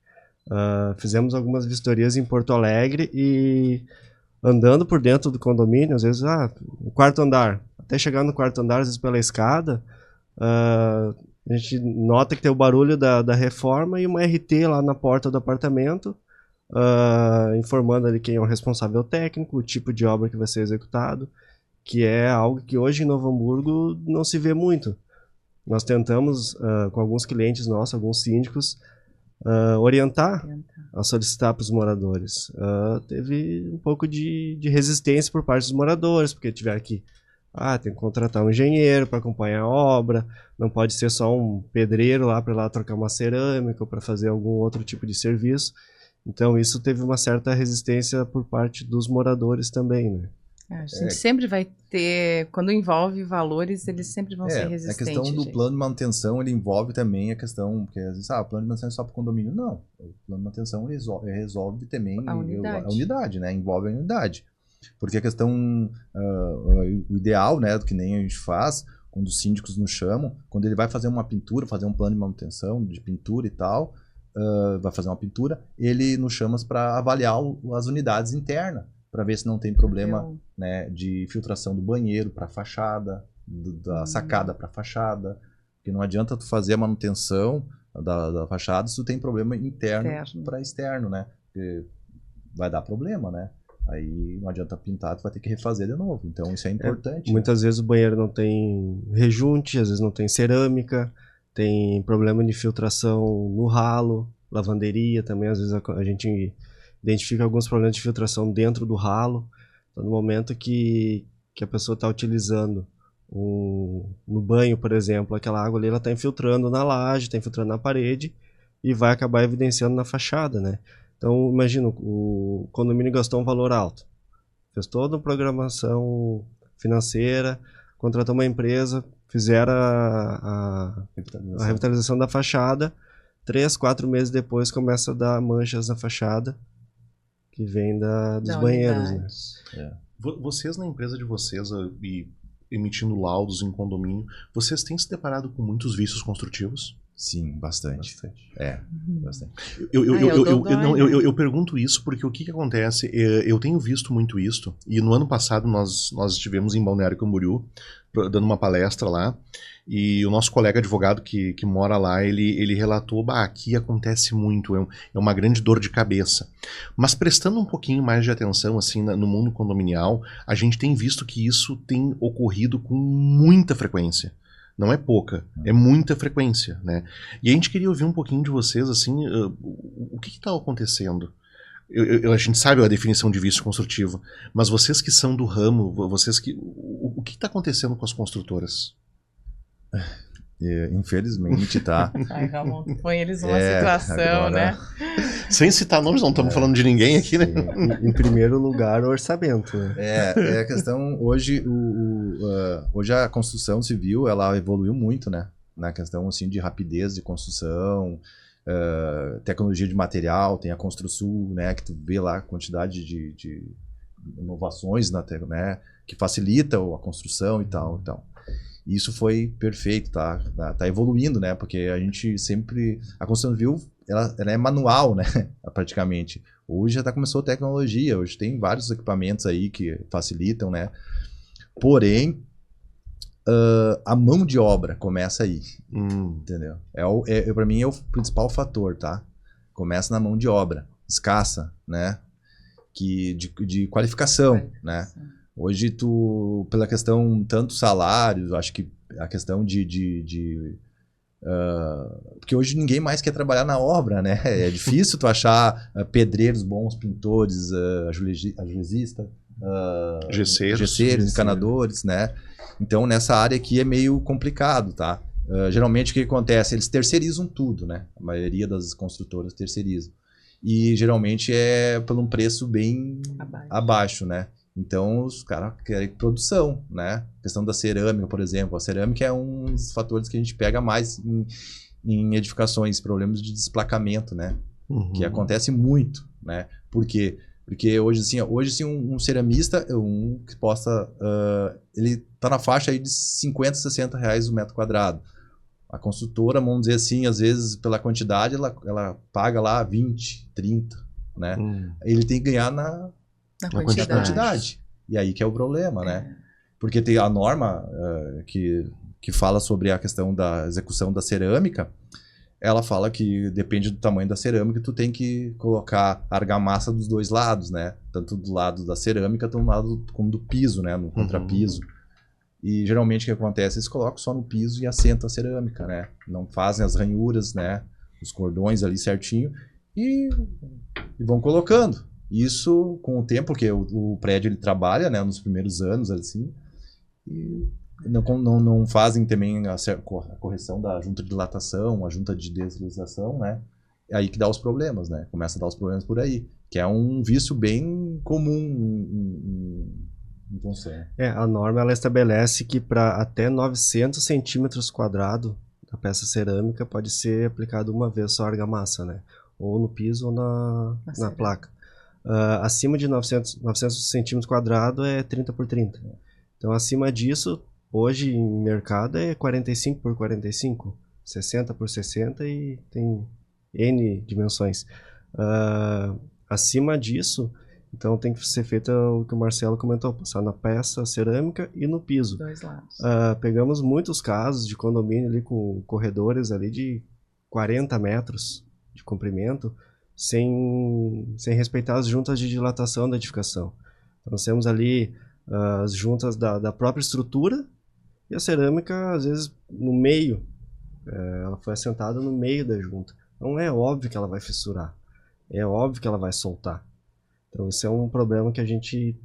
Fizemos algumas vistorias em Porto Alegre e andando por dentro do condomínio, às vezes, no quarto andar, até chegar no quarto andar, às vezes pela escada, a gente nota que tem o barulho da reforma e uma RT lá na porta do apartamento, informando ali quem é o responsável técnico, o tipo de obra que vai ser executado, que é algo que hoje em Novo Hamburgo não se vê muito. Nós tentamos, com alguns clientes nossos, alguns síndicos, orientar a solicitar para os moradores. Teve um pouco de resistência por parte dos moradores, porque tiveram que tem que contratar um engenheiro para acompanhar a obra, não pode ser só um pedreiro lá para ir lá trocar uma cerâmica ou para fazer algum outro tipo de serviço. Então isso teve uma certa resistência por parte dos moradores também, né?
A gente sempre vai ter, quando envolve valores, eles sempre vão ser resistentes.
A questão do plano de manutenção, ele envolve também a questão, porque às vezes, o plano de manutenção é só para o condomínio. Não, o plano de manutenção resolve também a unidade, né? Envolve a unidade. Porque a questão, o ideal, né, do que nem a gente faz, quando os síndicos nos chamam, quando ele vai fazer uma pintura, fazer um plano de manutenção, de pintura e tal, vai fazer uma pintura, ele nos chama para avaliar as unidades internas, para ver se não tem problema, né, de filtração do banheiro para a fachada, da sacada para a fachada, porque não adianta tu fazer a manutenção da fachada se tu tem problema interno para externo, né? Porque vai dar problema, né? Aí não adianta pintar, tu vai ter que refazer de novo. Então isso é importante.
Muitas vezes o banheiro não tem rejunte, às vezes não tem cerâmica, tem problema de filtração no ralo, lavanderia também, às vezes a gente identifica alguns problemas de filtração dentro do ralo. Então, no momento que a pessoa está utilizando no banho, por exemplo, aquela água ali, ela está infiltrando na laje, está infiltrando na parede e vai acabar evidenciando na fachada, né? Então, imagina, o condomínio gastou um valor alto, fez toda uma programação financeira, contratou uma empresa, fizeram a revitalização da fachada, 3, 4 meses depois começa a dar manchas na fachada, que vem dos banheiros, né?
Vocês na empresa de vocês e emitindo laudos em condomínio, vocês têm se deparado com muitos vícios construtivos?
Sim, bastante. Bastante.
Eu pergunto isso porque o que acontece, eu tenho visto muito isso, e no ano passado nós estivemos em Balneário Camboriú, dando uma palestra lá, e o nosso colega advogado que mora lá, ele relatou, aqui acontece muito, é uma grande dor de cabeça. Mas prestando um pouquinho mais de atenção assim, no mundo condominial, a gente tem visto que isso tem ocorrido com muita frequência. Não é pouca, é muita frequência, né? E a gente queria ouvir um pouquinho de vocês, assim, o que está acontecendo? A gente sabe a definição de vício construtivo, mas vocês que são do ramo, o que está acontecendo com as construtoras?
Infelizmente, tá?
Ai, Ramon, põe eles numa situação,
agora...
né?
Sem citar nomes, não estamos falando de ninguém aqui, né?
Em primeiro lugar, o orçamento, né?
É a questão, hoje a construção civil, ela evoluiu muito, né? Na questão, assim, de rapidez de construção, tecnologia de material, tem a Construsul, né? Que tu vê lá a quantidade de inovações, né? Que facilita a construção e tal, então. Isso foi perfeito, tá evoluindo, né? Porque a gente sempre... A construção civil, ela é manual, né? Praticamente. Hoje já começou a tecnologia, hoje tem vários equipamentos aí que facilitam, né? Porém, a mão de obra começa aí, entendeu? Para mim é o principal fator, tá? Começa na mão de obra, escassa, né? De qualificação, né? Hoje pela questão tanto salários, acho que a questão porque hoje ninguém mais quer trabalhar na obra, né? É difícil tu achar pedreiros bons, pintores, ajuizistas, gesseiros, encanadores, né? Então nessa área aqui é meio complicado, tá? Geralmente o que acontece? Eles terceirizam tudo, né? A maioria das construtoras terceirizam. E geralmente é por um preço bem abaixo, né? Então, os caras querem produção, né? A questão da cerâmica, por exemplo. A cerâmica é um dos fatores que a gente pega mais em edificações, problemas de desplacamento, né? Que acontece muito, né? Por quê? Porque hoje, assim, um ceramista, que possa... ele tá na faixa aí de 50, 60 reais o metro quadrado. A construtora, vamos dizer assim, às vezes, pela quantidade, ela paga lá 20, 30, né? Ele tem que ganhar na quantidade. E aí que é o problema, né? Porque tem a norma que fala sobre a questão da execução da cerâmica, ela fala que depende do tamanho da cerâmica, tu tem que colocar argamassa dos dois lados, né? Tanto do lado da cerâmica, tanto do lado como do piso, né? No contrapiso. E geralmente o que acontece? Eles colocam só no piso e assentam a cerâmica, né? Não fazem as ranhuras, né? Os cordões ali certinho e vão colocando. Isso com o tempo, porque o prédio ele trabalha, né, nos primeiros anos, assim, e não fazem também a correção da junta de dilatação, a junta de deslização, né? É aí que dá os problemas, né? Começa a dar os problemas por aí, que é um vício bem comum em construção.
A norma ela estabelece que para até 900 centímetros quadrados da peça cerâmica pode ser aplicado uma vez só argamassa, né? Ou no piso ou na placa. Acima de 900 centímetros quadrados é 30 por 30. Então, acima disso, hoje em mercado é 45 por 45, 60 por 60 e tem N dimensões. Acima disso, então tem que ser feito o que o Marcelo comentou, passar na peça cerâmica e no piso.
Dois lados.
Pegamos muitos casos de condomínio ali com corredores ali de 40 metros de comprimento, sem respeitar as juntas de dilatação da edificação. Então, nós temos ali as juntas da própria estrutura e a cerâmica, às vezes, no meio. Ela foi assentada no meio da junta. Então, é óbvio que ela vai fissurar. É óbvio que ela vai soltar. Então, isso é um problema que a gente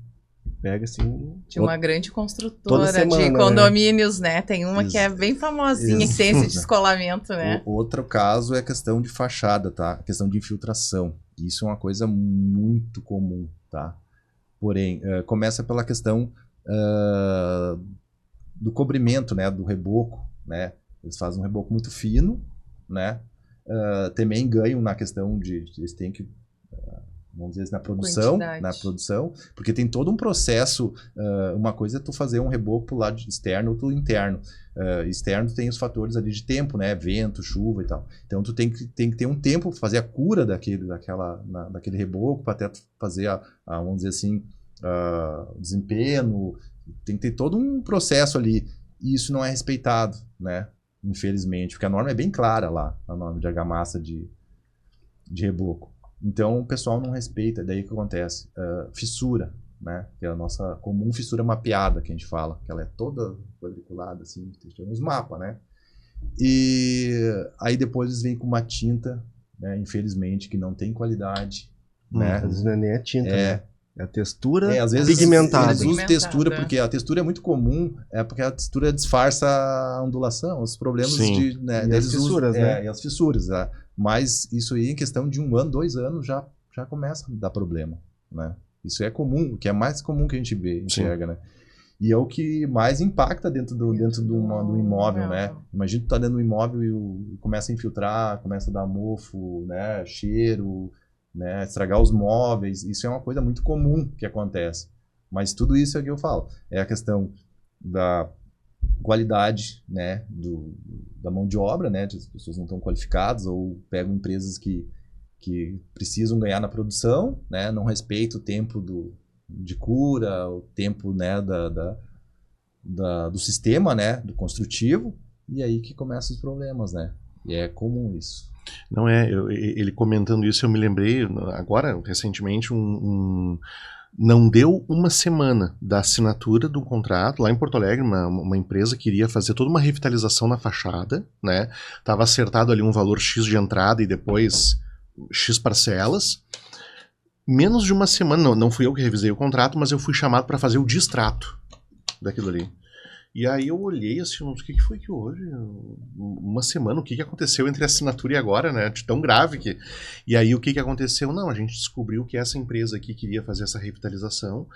pega assim...
De uma grande construtora
semana,
de condomínios, né? Tem uma que é bem famosinha, que tem esse descolamento, né?
Outro caso é a questão de fachada, tá? A questão de infiltração. Isso é uma coisa muito comum, tá? Porém, começa pela questão do cobrimento, né? Do reboco, né? Eles fazem um reboco muito fino, né? Também ganham na questão de... Eles têm que... vamos dizer, na produção, porque tem todo um processo. Uma coisa é tu fazer um reboco pro lado externo ou pro interno. Externo tem os fatores ali de tempo, né? Vento, chuva e tal. Então tu tem que ter um tempo para fazer a cura daquele reboco, para até fazer vamos dizer assim, o desempenho. Tem que ter todo um processo ali. E isso não é respeitado, né? Infelizmente, porque a norma é bem clara lá, a norma de argamassa de reboco. Então o pessoal não respeita, daí que acontece? Fissura, né? Que é a nossa comum fissura mapeada, que a gente fala, que ela é toda quadriculada, assim, tem uns mapas, né? E aí depois eles vêm com uma tinta, né? Infelizmente, que não tem qualidade, né?
Às vezes não é nem a tinta, né? É a textura
às vezes
pigmentada.
Eles usam textura, porque a textura é muito comum, porque a textura disfarça a ondulação, os problemas de... Né,
e as fissuras, né?
E as fissuras, né? Mas isso aí, em questão de 1 ano, 2 anos, já começa a dar problema, né? Isso é comum, o que é mais comum que a gente vê, enxerga, né? E é o que mais impacta dentro do imóvel, né? Imagina tu tá dentro do imóvel e começa a infiltrar, começa a dar mofo, né? Cheiro, né? Estragar os móveis. Isso é uma coisa muito comum que acontece. Mas tudo isso é o que eu falo. É a questão da qualidade, né, da mão de obra, né, as pessoas não estão qualificadas ou pegam empresas que precisam ganhar na produção, né, não respeitam o tempo de cura, o tempo, né, do sistema, né, do construtivo, e aí que começam os problemas, né, e é comum isso.
Não ele comentando isso, eu me lembrei agora, recentemente, não deu 1 semana da assinatura do contrato, lá em Porto Alegre, uma empresa queria fazer toda uma revitalização na fachada, né? Tava acertado ali um valor X de entrada e depois X parcelas. Menos de 1 semana, não fui eu que revisei o contrato, mas eu fui chamado para fazer o distrato daquilo ali. E aí eu olhei assim, o que foi que hoje? 1 semana, o que aconteceu entre a assinatura e agora, né? De tão grave que... E aí o que aconteceu? Não, a gente descobriu que essa empresa aqui queria fazer essa revitalização.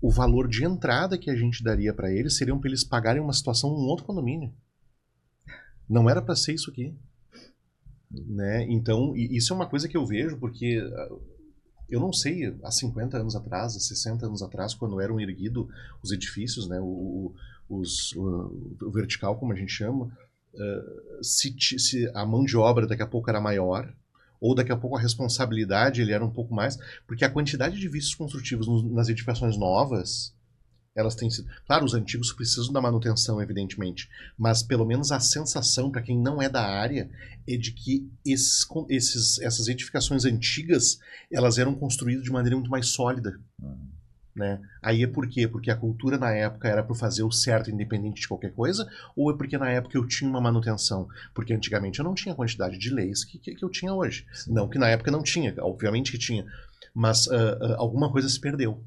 O valor de entrada que a gente daria para eles seriam para eles pagarem uma situação num outro condomínio. Não era para ser isso aqui. Né? Então, isso é uma coisa que eu vejo, porque... Eu não sei, há 50 anos atrás, há 60 anos atrás, quando eram erguidos os edifícios, né, o vertical, como a gente chama, se a mão de obra daqui a pouco era maior, ou daqui a pouco a responsabilidade ele era um pouco mais, porque a quantidade de vícios construtivos nas edificações novas, elas têm sido... Claro, os antigos precisam da manutenção, evidentemente, mas pelo menos a sensação, para quem não é da área, é de que essas edificações antigas, elas eram construídas de maneira muito mais sólida. Né? Aí é por quê? Porque a cultura na época era para fazer o certo independente de qualquer coisa, ou é porque na época eu tinha uma manutenção? Porque antigamente eu não tinha a quantidade de leis que eu tinha hoje. Sim. Não que na época não tinha, obviamente que tinha, mas alguma coisa se perdeu.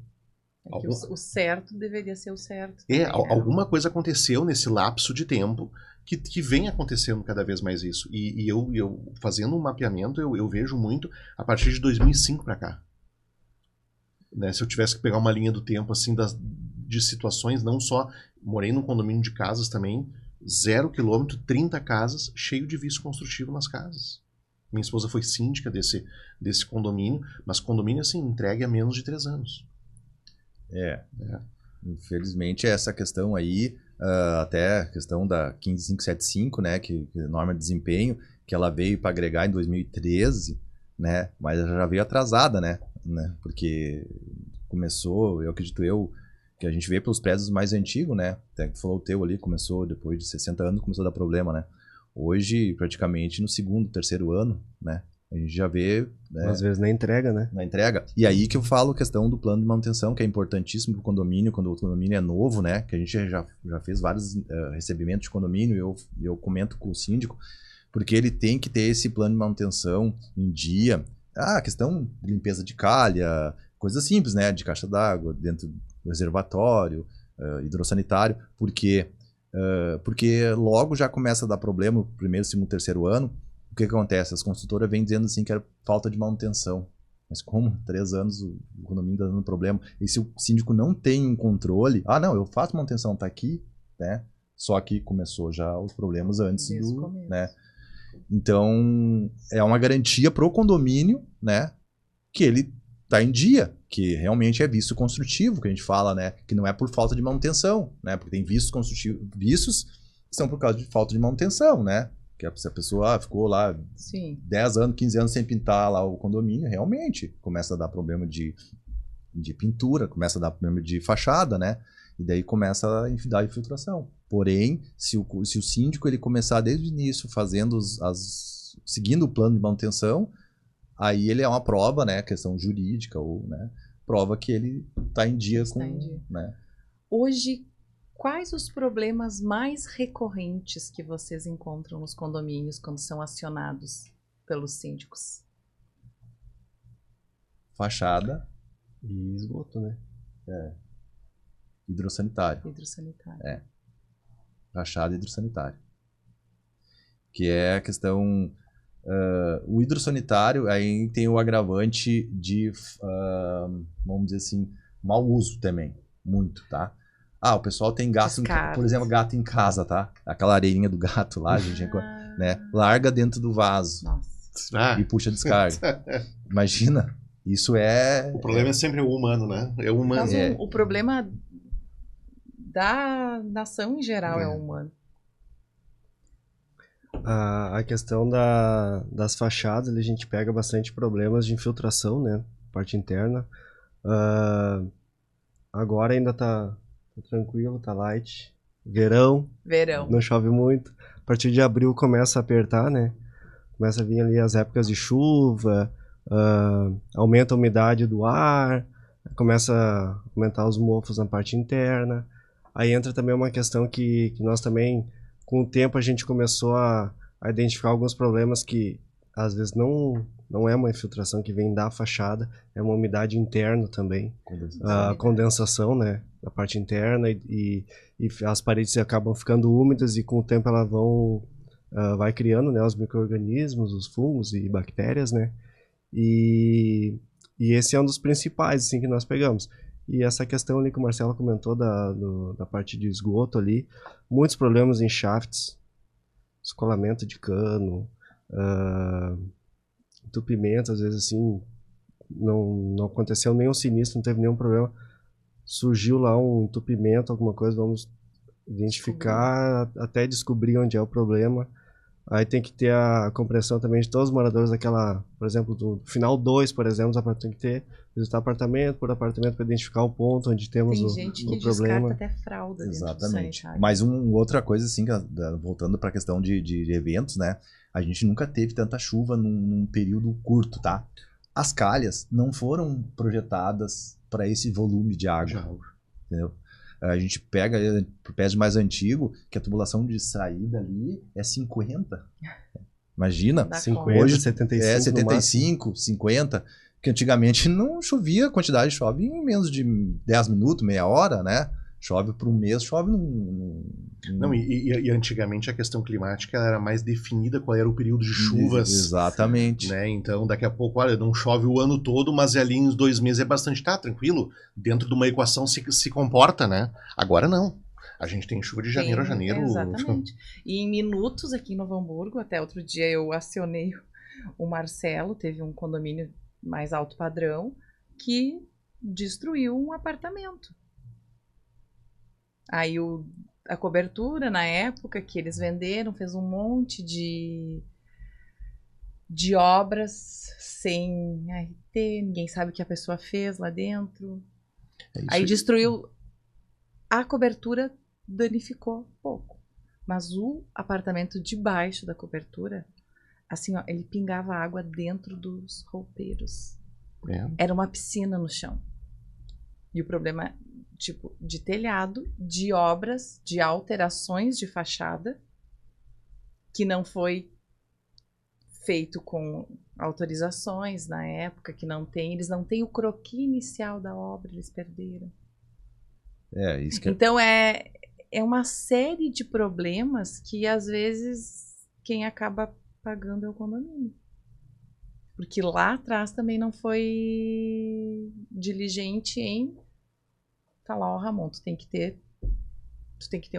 O certo deveria ser o certo.
Também, alguma coisa aconteceu nesse lapso de tempo que vem acontecendo cada vez mais isso. E eu fazendo um mapeamento, eu vejo muito a partir de 2005 para cá. Né? Se eu tivesse que pegar uma linha do tempo assim de situações, não só... Morei num condomínio de casas também, 0 quilômetro, 30 casas, cheio de vício construtivo nas casas. Minha esposa foi síndica desse condomínio, mas condomínio assim, entregue há menos de 3 anos.
Infelizmente essa questão aí, até a questão da 15575, né, que é a norma de desempenho, que ela veio para agregar em 2013, né, mas ela já veio atrasada, né, porque começou, eu acredito que a gente vê pelos prédios mais antigos, né, até que tu falou o teu ali, começou depois de 60 anos, começou a dar problema, né, hoje praticamente no 2º, 3º ano, né, A gente já vê, né,
Às vezes na entrega, né?
na entrega. E aí que eu falo a questão do plano de manutenção, que é importantíssimo para o condomínio, quando o condomínio é novo, né? Que a gente já fez vários recebimentos de condomínio, e eu comento com o síndico, porque ele tem que ter esse plano de manutenção em dia. A questão de limpeza de calha, coisas simples, né? De caixa d'água, dentro do reservatório, hidrossanitário, porque logo já começa a dar problema, o primeiro, segundo, terceiro ano. O que acontece? As construtoras vêm dizendo assim que era falta de manutenção. Mas como 3 anos o condomínio está dando problema? E se o síndico não tem um controle, não, eu faço manutenção, tá aqui, né? Só que começou já os problemas antes do, né? Então, é uma garantia pro condomínio, né? Que ele tá em dia, que realmente é vício construtivo, que a gente fala, né? Que não é por falta de manutenção, né? Porque tem vícios construtivos, vícios que são por causa de falta de manutenção, né? Que se a pessoa ficou lá 10 anos, 15 anos sem pintar lá o condomínio, realmente começa a dar problema de pintura, começa a dar problema de fachada, né? E daí começa a dar infiltração. Porém, se o síndico ele começar desde o início fazendo seguindo o plano de manutenção, aí ele é uma prova, né? Questão jurídica, ou, né? Prova que ele está em dia com... Né?
Hoje, quais os problemas mais recorrentes que vocês encontram nos condomínios quando são acionados pelos síndicos?
Fachada
e esgoto, né?
Hidrossanitário. Fachada e hidrossanitário. Que é a questão... o hidrossanitário aí tem o agravante de, vamos dizer assim, mau uso também. Muito, tá? O pessoal tem gato, por exemplo, gato em casa, tá? Aquela areinha do gato lá, gente, né? Larga dentro do vaso.
Nossa.
E puxa a descarga. Imagina, isso é...
O problema é sempre o humano, né? É o humano.
Mas o problema da nação em geral é o humano.
A questão das fachadas, a gente pega bastante problemas de infiltração, né? Parte interna. Agora ainda tá tranquilo, tá light. Verão. Não chove muito. A partir de abril começa a apertar, né? Começa a vir ali as épocas de chuva, aumenta a umidade do ar, começa a aumentar os mofos na parte interna. Aí entra também uma questão que nós também, com o tempo, a gente começou a identificar alguns problemas que às vezes não é uma infiltração que vem da fachada, é uma umidade interna também. Condensação, né? Da parte interna e as paredes acabam ficando úmidas e com o tempo elas vai criando, né, os micro-organismos, os fungos e bactérias, né? E esse é um dos principais assim, que nós pegamos. E essa questão ali que o Marcelo comentou da parte de esgoto ali, muitos problemas em shafts, escolamento de cano, entupimento, às vezes assim, não aconteceu nenhum sinistro, não teve nenhum problema. Surgiu lá um entupimento, alguma coisa, vamos identificar até descobrir onde é o problema. Aí tem que ter a compreensão também de todos os moradores daquela, por exemplo, do final 2, por exemplo, tem que ter, visitar apartamento por apartamento para identificar o ponto onde temos o problema.
Tem gente que descarta até fralda.
Exatamente. Mas outra coisa, assim, voltando para a questão de eventos, né? A gente nunca teve tanta chuva num período curto, tá? As calhas não foram projetadas para esse volume de água, entendeu? A gente pega por prédio mais antigo, que a tubulação de saída ali é 50. Imagina,
50,
hoje
75,
75, 50, que antigamente não chovia, a quantidade chove em menos de 10 minutos, meia hora, né? Chove por um mês, chove
Não, e antigamente a questão climática era mais definida, qual era o período de chuvas.
Exatamente.
Né? Então, daqui a pouco, olha, não chove o ano todo, mas ali em 2 meses é bastante, tá, tranquilo. Dentro de uma equação se comporta, né? Agora não. A gente tem chuva de janeiro a janeiro.
Exatamente. E em minutos aqui em Novo Hamburgo, até outro dia eu acionei o Marcelo, teve um condomínio mais alto padrão, que destruiu um apartamento. Aí a cobertura, na época que eles venderam, fez um monte de obras sem RT, ninguém sabe o que a pessoa fez lá dentro. Aí destruiu a cobertura, danificou pouco. Mas o apartamento debaixo da cobertura, assim, ó, ele pingava água dentro dos roupeiros.
É.
Era uma piscina no chão. E o problema, tipo, de telhado, de obras, de alterações de fachada, que não foi feito com autorizações na época, que não tem, eles não têm o croquis inicial da obra, eles perderam.
Isso que
Então é uma série de problemas que às vezes quem acaba pagando é o condomínio. Porque lá atrás também não foi diligente em falar, ó, Ramon, tu tem que ter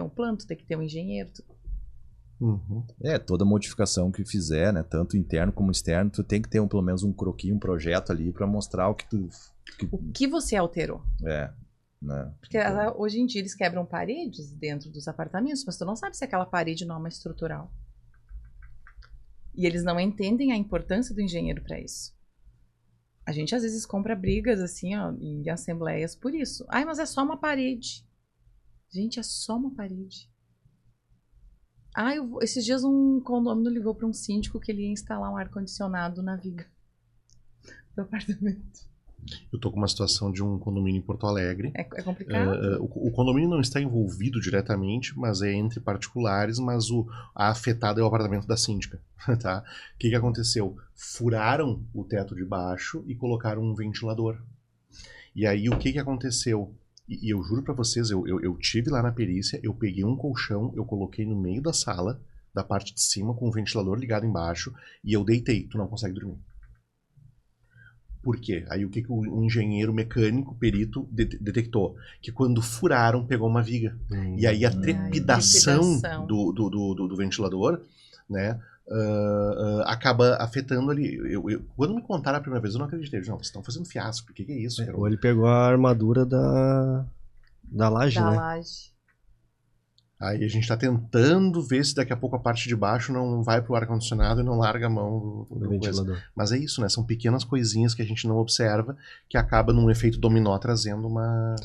um plano, tu tem que ter um engenheiro.
Uhum.
toda modificação que fizer, né, tanto interno como externo, tu tem que ter pelo menos um croquis, um projeto ali para mostrar o que tu...
O que você alterou?
Né?
Porque hoje em dia eles quebram paredes dentro dos apartamentos, mas tu não sabe se aquela parede não é uma estrutural. E eles não entendem a importância do engenheiro para isso. A gente às vezes compra brigas assim, ó, em assembleias por isso. Ai, mas é só uma parede. Gente, é só uma parede. Ah, esses dias um condomínio ligou para um síndico que ele ia instalar um ar-condicionado na viga do apartamento.
Eu tô com uma situação de um condomínio em Porto Alegre.
É complicado.
O condomínio não está envolvido diretamente, mas é entre particulares, mas a afetada é o apartamento da síndica, tá? O que aconteceu? Furaram o teto de baixo e colocaram um ventilador. E aí o que aconteceu? E eu juro pra vocês, eu tive lá na perícia, eu peguei um colchão, eu coloquei no meio da sala, da parte de cima, com o ventilador ligado embaixo, e eu deitei. Tu não consegue dormir. Por quê? Aí o que o engenheiro mecânico, perito, detectou? Que quando furaram, pegou uma viga. E aí a trepidação do ventilador, né, acaba afetando ali. Quando me contaram a primeira vez, eu não acreditei. Não, vocês estão fazendo fiasco. O que é isso?
Ou ele pegou a armadura da laje,
Da
né?
laje.
Aí a gente tá tentando ver se daqui a pouco a parte de baixo não vai pro ar-condicionado e não larga a mão
Do ventilador.
Mas é isso, né? São pequenas coisinhas que a gente não observa que acaba num efeito dominó trazendo uma...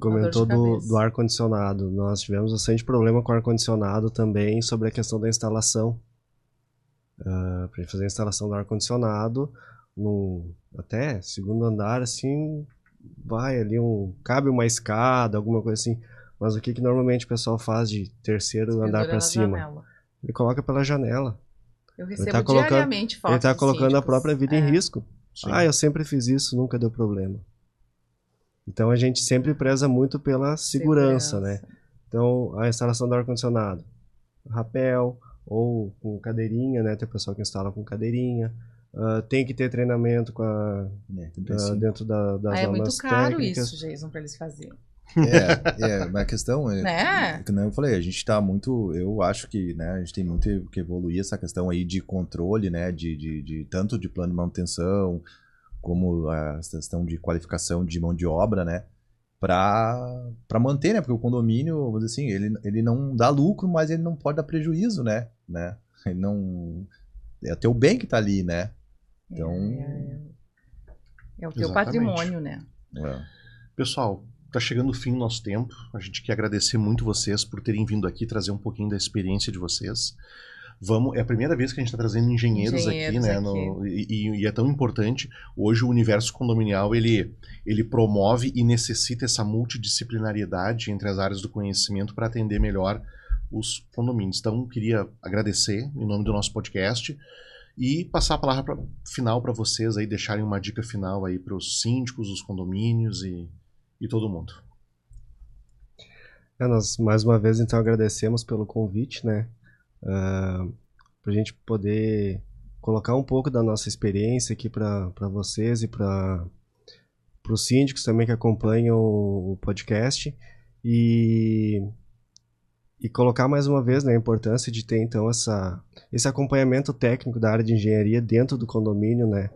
Comentou do ar-condicionado. Nós tivemos bastante problema com o ar-condicionado também sobre a questão da instalação. Para fazer a instalação do ar-condicionado até segundo andar, assim, vai ali cabe uma escada, alguma coisa assim. Mas o que normalmente o pessoal faz de terceiro andar para cima?
Janela.
Ele coloca pela janela.
Eu recebo diariamente fotos.
Ele está colocando a própria vida em risco.
Sim.
Eu sempre fiz isso, nunca deu problema. Então a gente sempre preza muito pela segurança, né? Então a instalação do ar-condicionado, rapel ou com cadeirinha, né? Tem pessoal que instala com cadeirinha. Tem que ter treinamento dentro das normas técnicas.
É muito caro isso, Jason, para eles fazerem.
Mas a questão
Né?
que nem eu falei, a gente tá muito, eu acho que, né, a gente tem muito que evoluir essa questão aí de controle, né, de tanto de plano de manutenção, como a questão de qualificação de mão de obra, né, para manter, né, porque o condomínio, vamos dizer assim, ele não dá lucro, mas ele não pode dar prejuízo, né, ele não, é o teu bem que tá ali, né, então...
É o teu patrimônio, né.
Pessoal, tá chegando o fim do nosso tempo. A gente quer agradecer muito vocês por terem vindo aqui trazer um pouquinho da experiência de vocês. É a primeira vez que a gente está trazendo engenheiros aqui, né? E é tão importante. Hoje o universo condominial ele promove e necessita essa multidisciplinariedade entre as áreas do conhecimento para atender melhor os condomínios. Então, queria agradecer em nome do nosso podcast e passar a palavra final para vocês aí, deixarem uma dica final aí para os síndicos, os condomínios e todo mundo.
Nós mais uma vez então agradecemos pelo convite, né? Para a gente poder colocar um pouco da nossa experiência aqui para vocês e para os síndicos também que acompanham o podcast e colocar mais uma vez, né, a importância de ter então esse acompanhamento técnico da área de engenharia dentro do condomínio, né?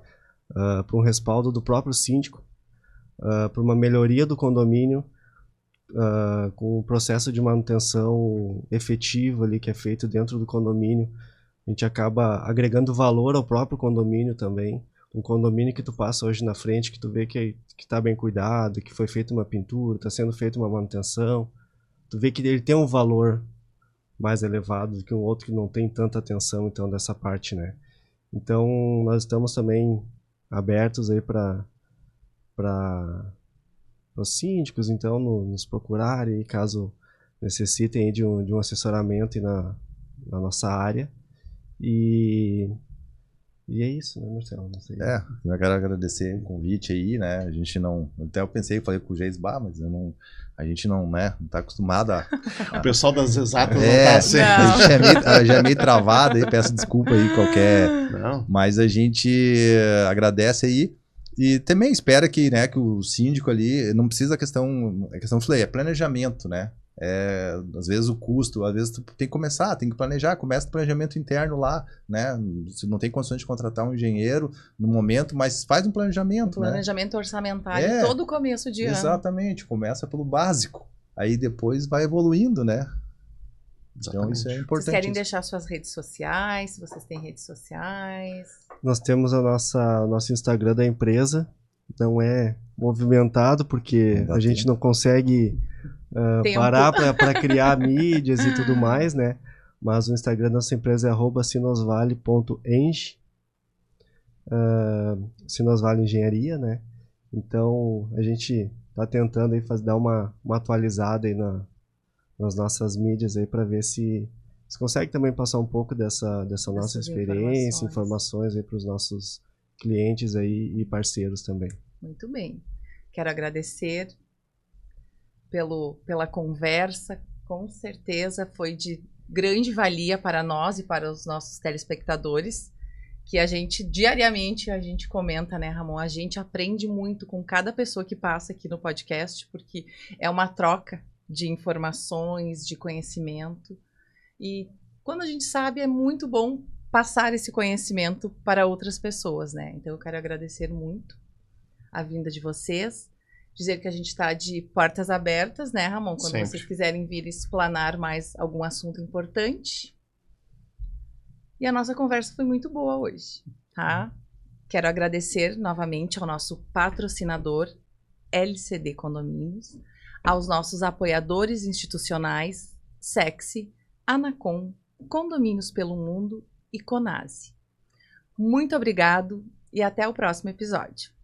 Para um respaldo do próprio síndico, para uma melhoria do condomínio, com o processo de manutenção efetivo ali que é feito dentro do condomínio. A gente acaba agregando valor ao próprio condomínio também. Um condomínio que tu passa hoje na frente, que tu vê que está bem cuidado, que foi feita uma pintura, está sendo feita uma manutenção. Tu vê que ele tem um valor mais elevado do que um outro que não tem tanta atenção então dessa parte, né? Então, nós estamos também abertos aí para os síndicos, então, nos procurarem, caso necessitem aí de um assessoramento aí na nossa área. E é isso, né, Marcelo? Não sei.
Eu quero agradecer o convite aí, né? A gente não... Até eu pensei, falei com o Geis, mas a gente não, né? Não tá acostumado a...
O pessoal das exatas não tá assim.
A gente já é meio travado aí, peço desculpa aí qualquer...
Não.
Mas a gente agradece aí e também espera que, né, que o síndico ali não precisa a questão que eu falei, é planejamento, né? Às vezes o custo, às vezes tu tem que começar, tem que planejar, começa o planejamento interno lá, né? Se não tem condições de contratar um engenheiro no momento, mas faz um planejamento, né?
Planejamento orçamentário todo começo de ano.
Exatamente, começa pelo básico, aí depois vai evoluindo, né? Então isso é importante.
Vocês querem deixar suas redes sociais, se vocês têm redes sociais?
Nós temos o nosso Instagram da empresa, não é movimentado porque a gente não consegue parar para criar mídias e tudo mais, né? Mas o Instagram da nossa empresa é @sinosvale.eng, Sinosvale Engenharia, né? Então a gente está tentando aí dar uma atualizada aí nas nossas mídias aí para ver se consegue também passar um pouco dessa nossa experiência, informações aí para os nossos clientes aí e parceiros também.
Muito bem. Quero agradecer pela conversa, com certeza foi de grande valia para nós e para os nossos telespectadores, que diariamente a gente comenta, né, Ramon? A gente aprende muito com cada pessoa que passa aqui no podcast, porque é uma troca de informações, de conhecimento, e quando a gente sabe é muito bom passar esse conhecimento para outras pessoas, né? Então eu quero agradecer muito a vinda de vocês, dizer que a gente está de portas abertas, né, Ramon? Quando
Sempre.
Vocês quiserem vir explanar mais algum assunto importante. E a nossa conversa foi muito boa hoje, tá? Quero agradecer novamente ao nosso patrocinador, LCD Condomínios, aos nossos apoiadores institucionais, Sexy, Anacom, Condomínios pelo Mundo e Conase. Muito obrigado e até o próximo episódio.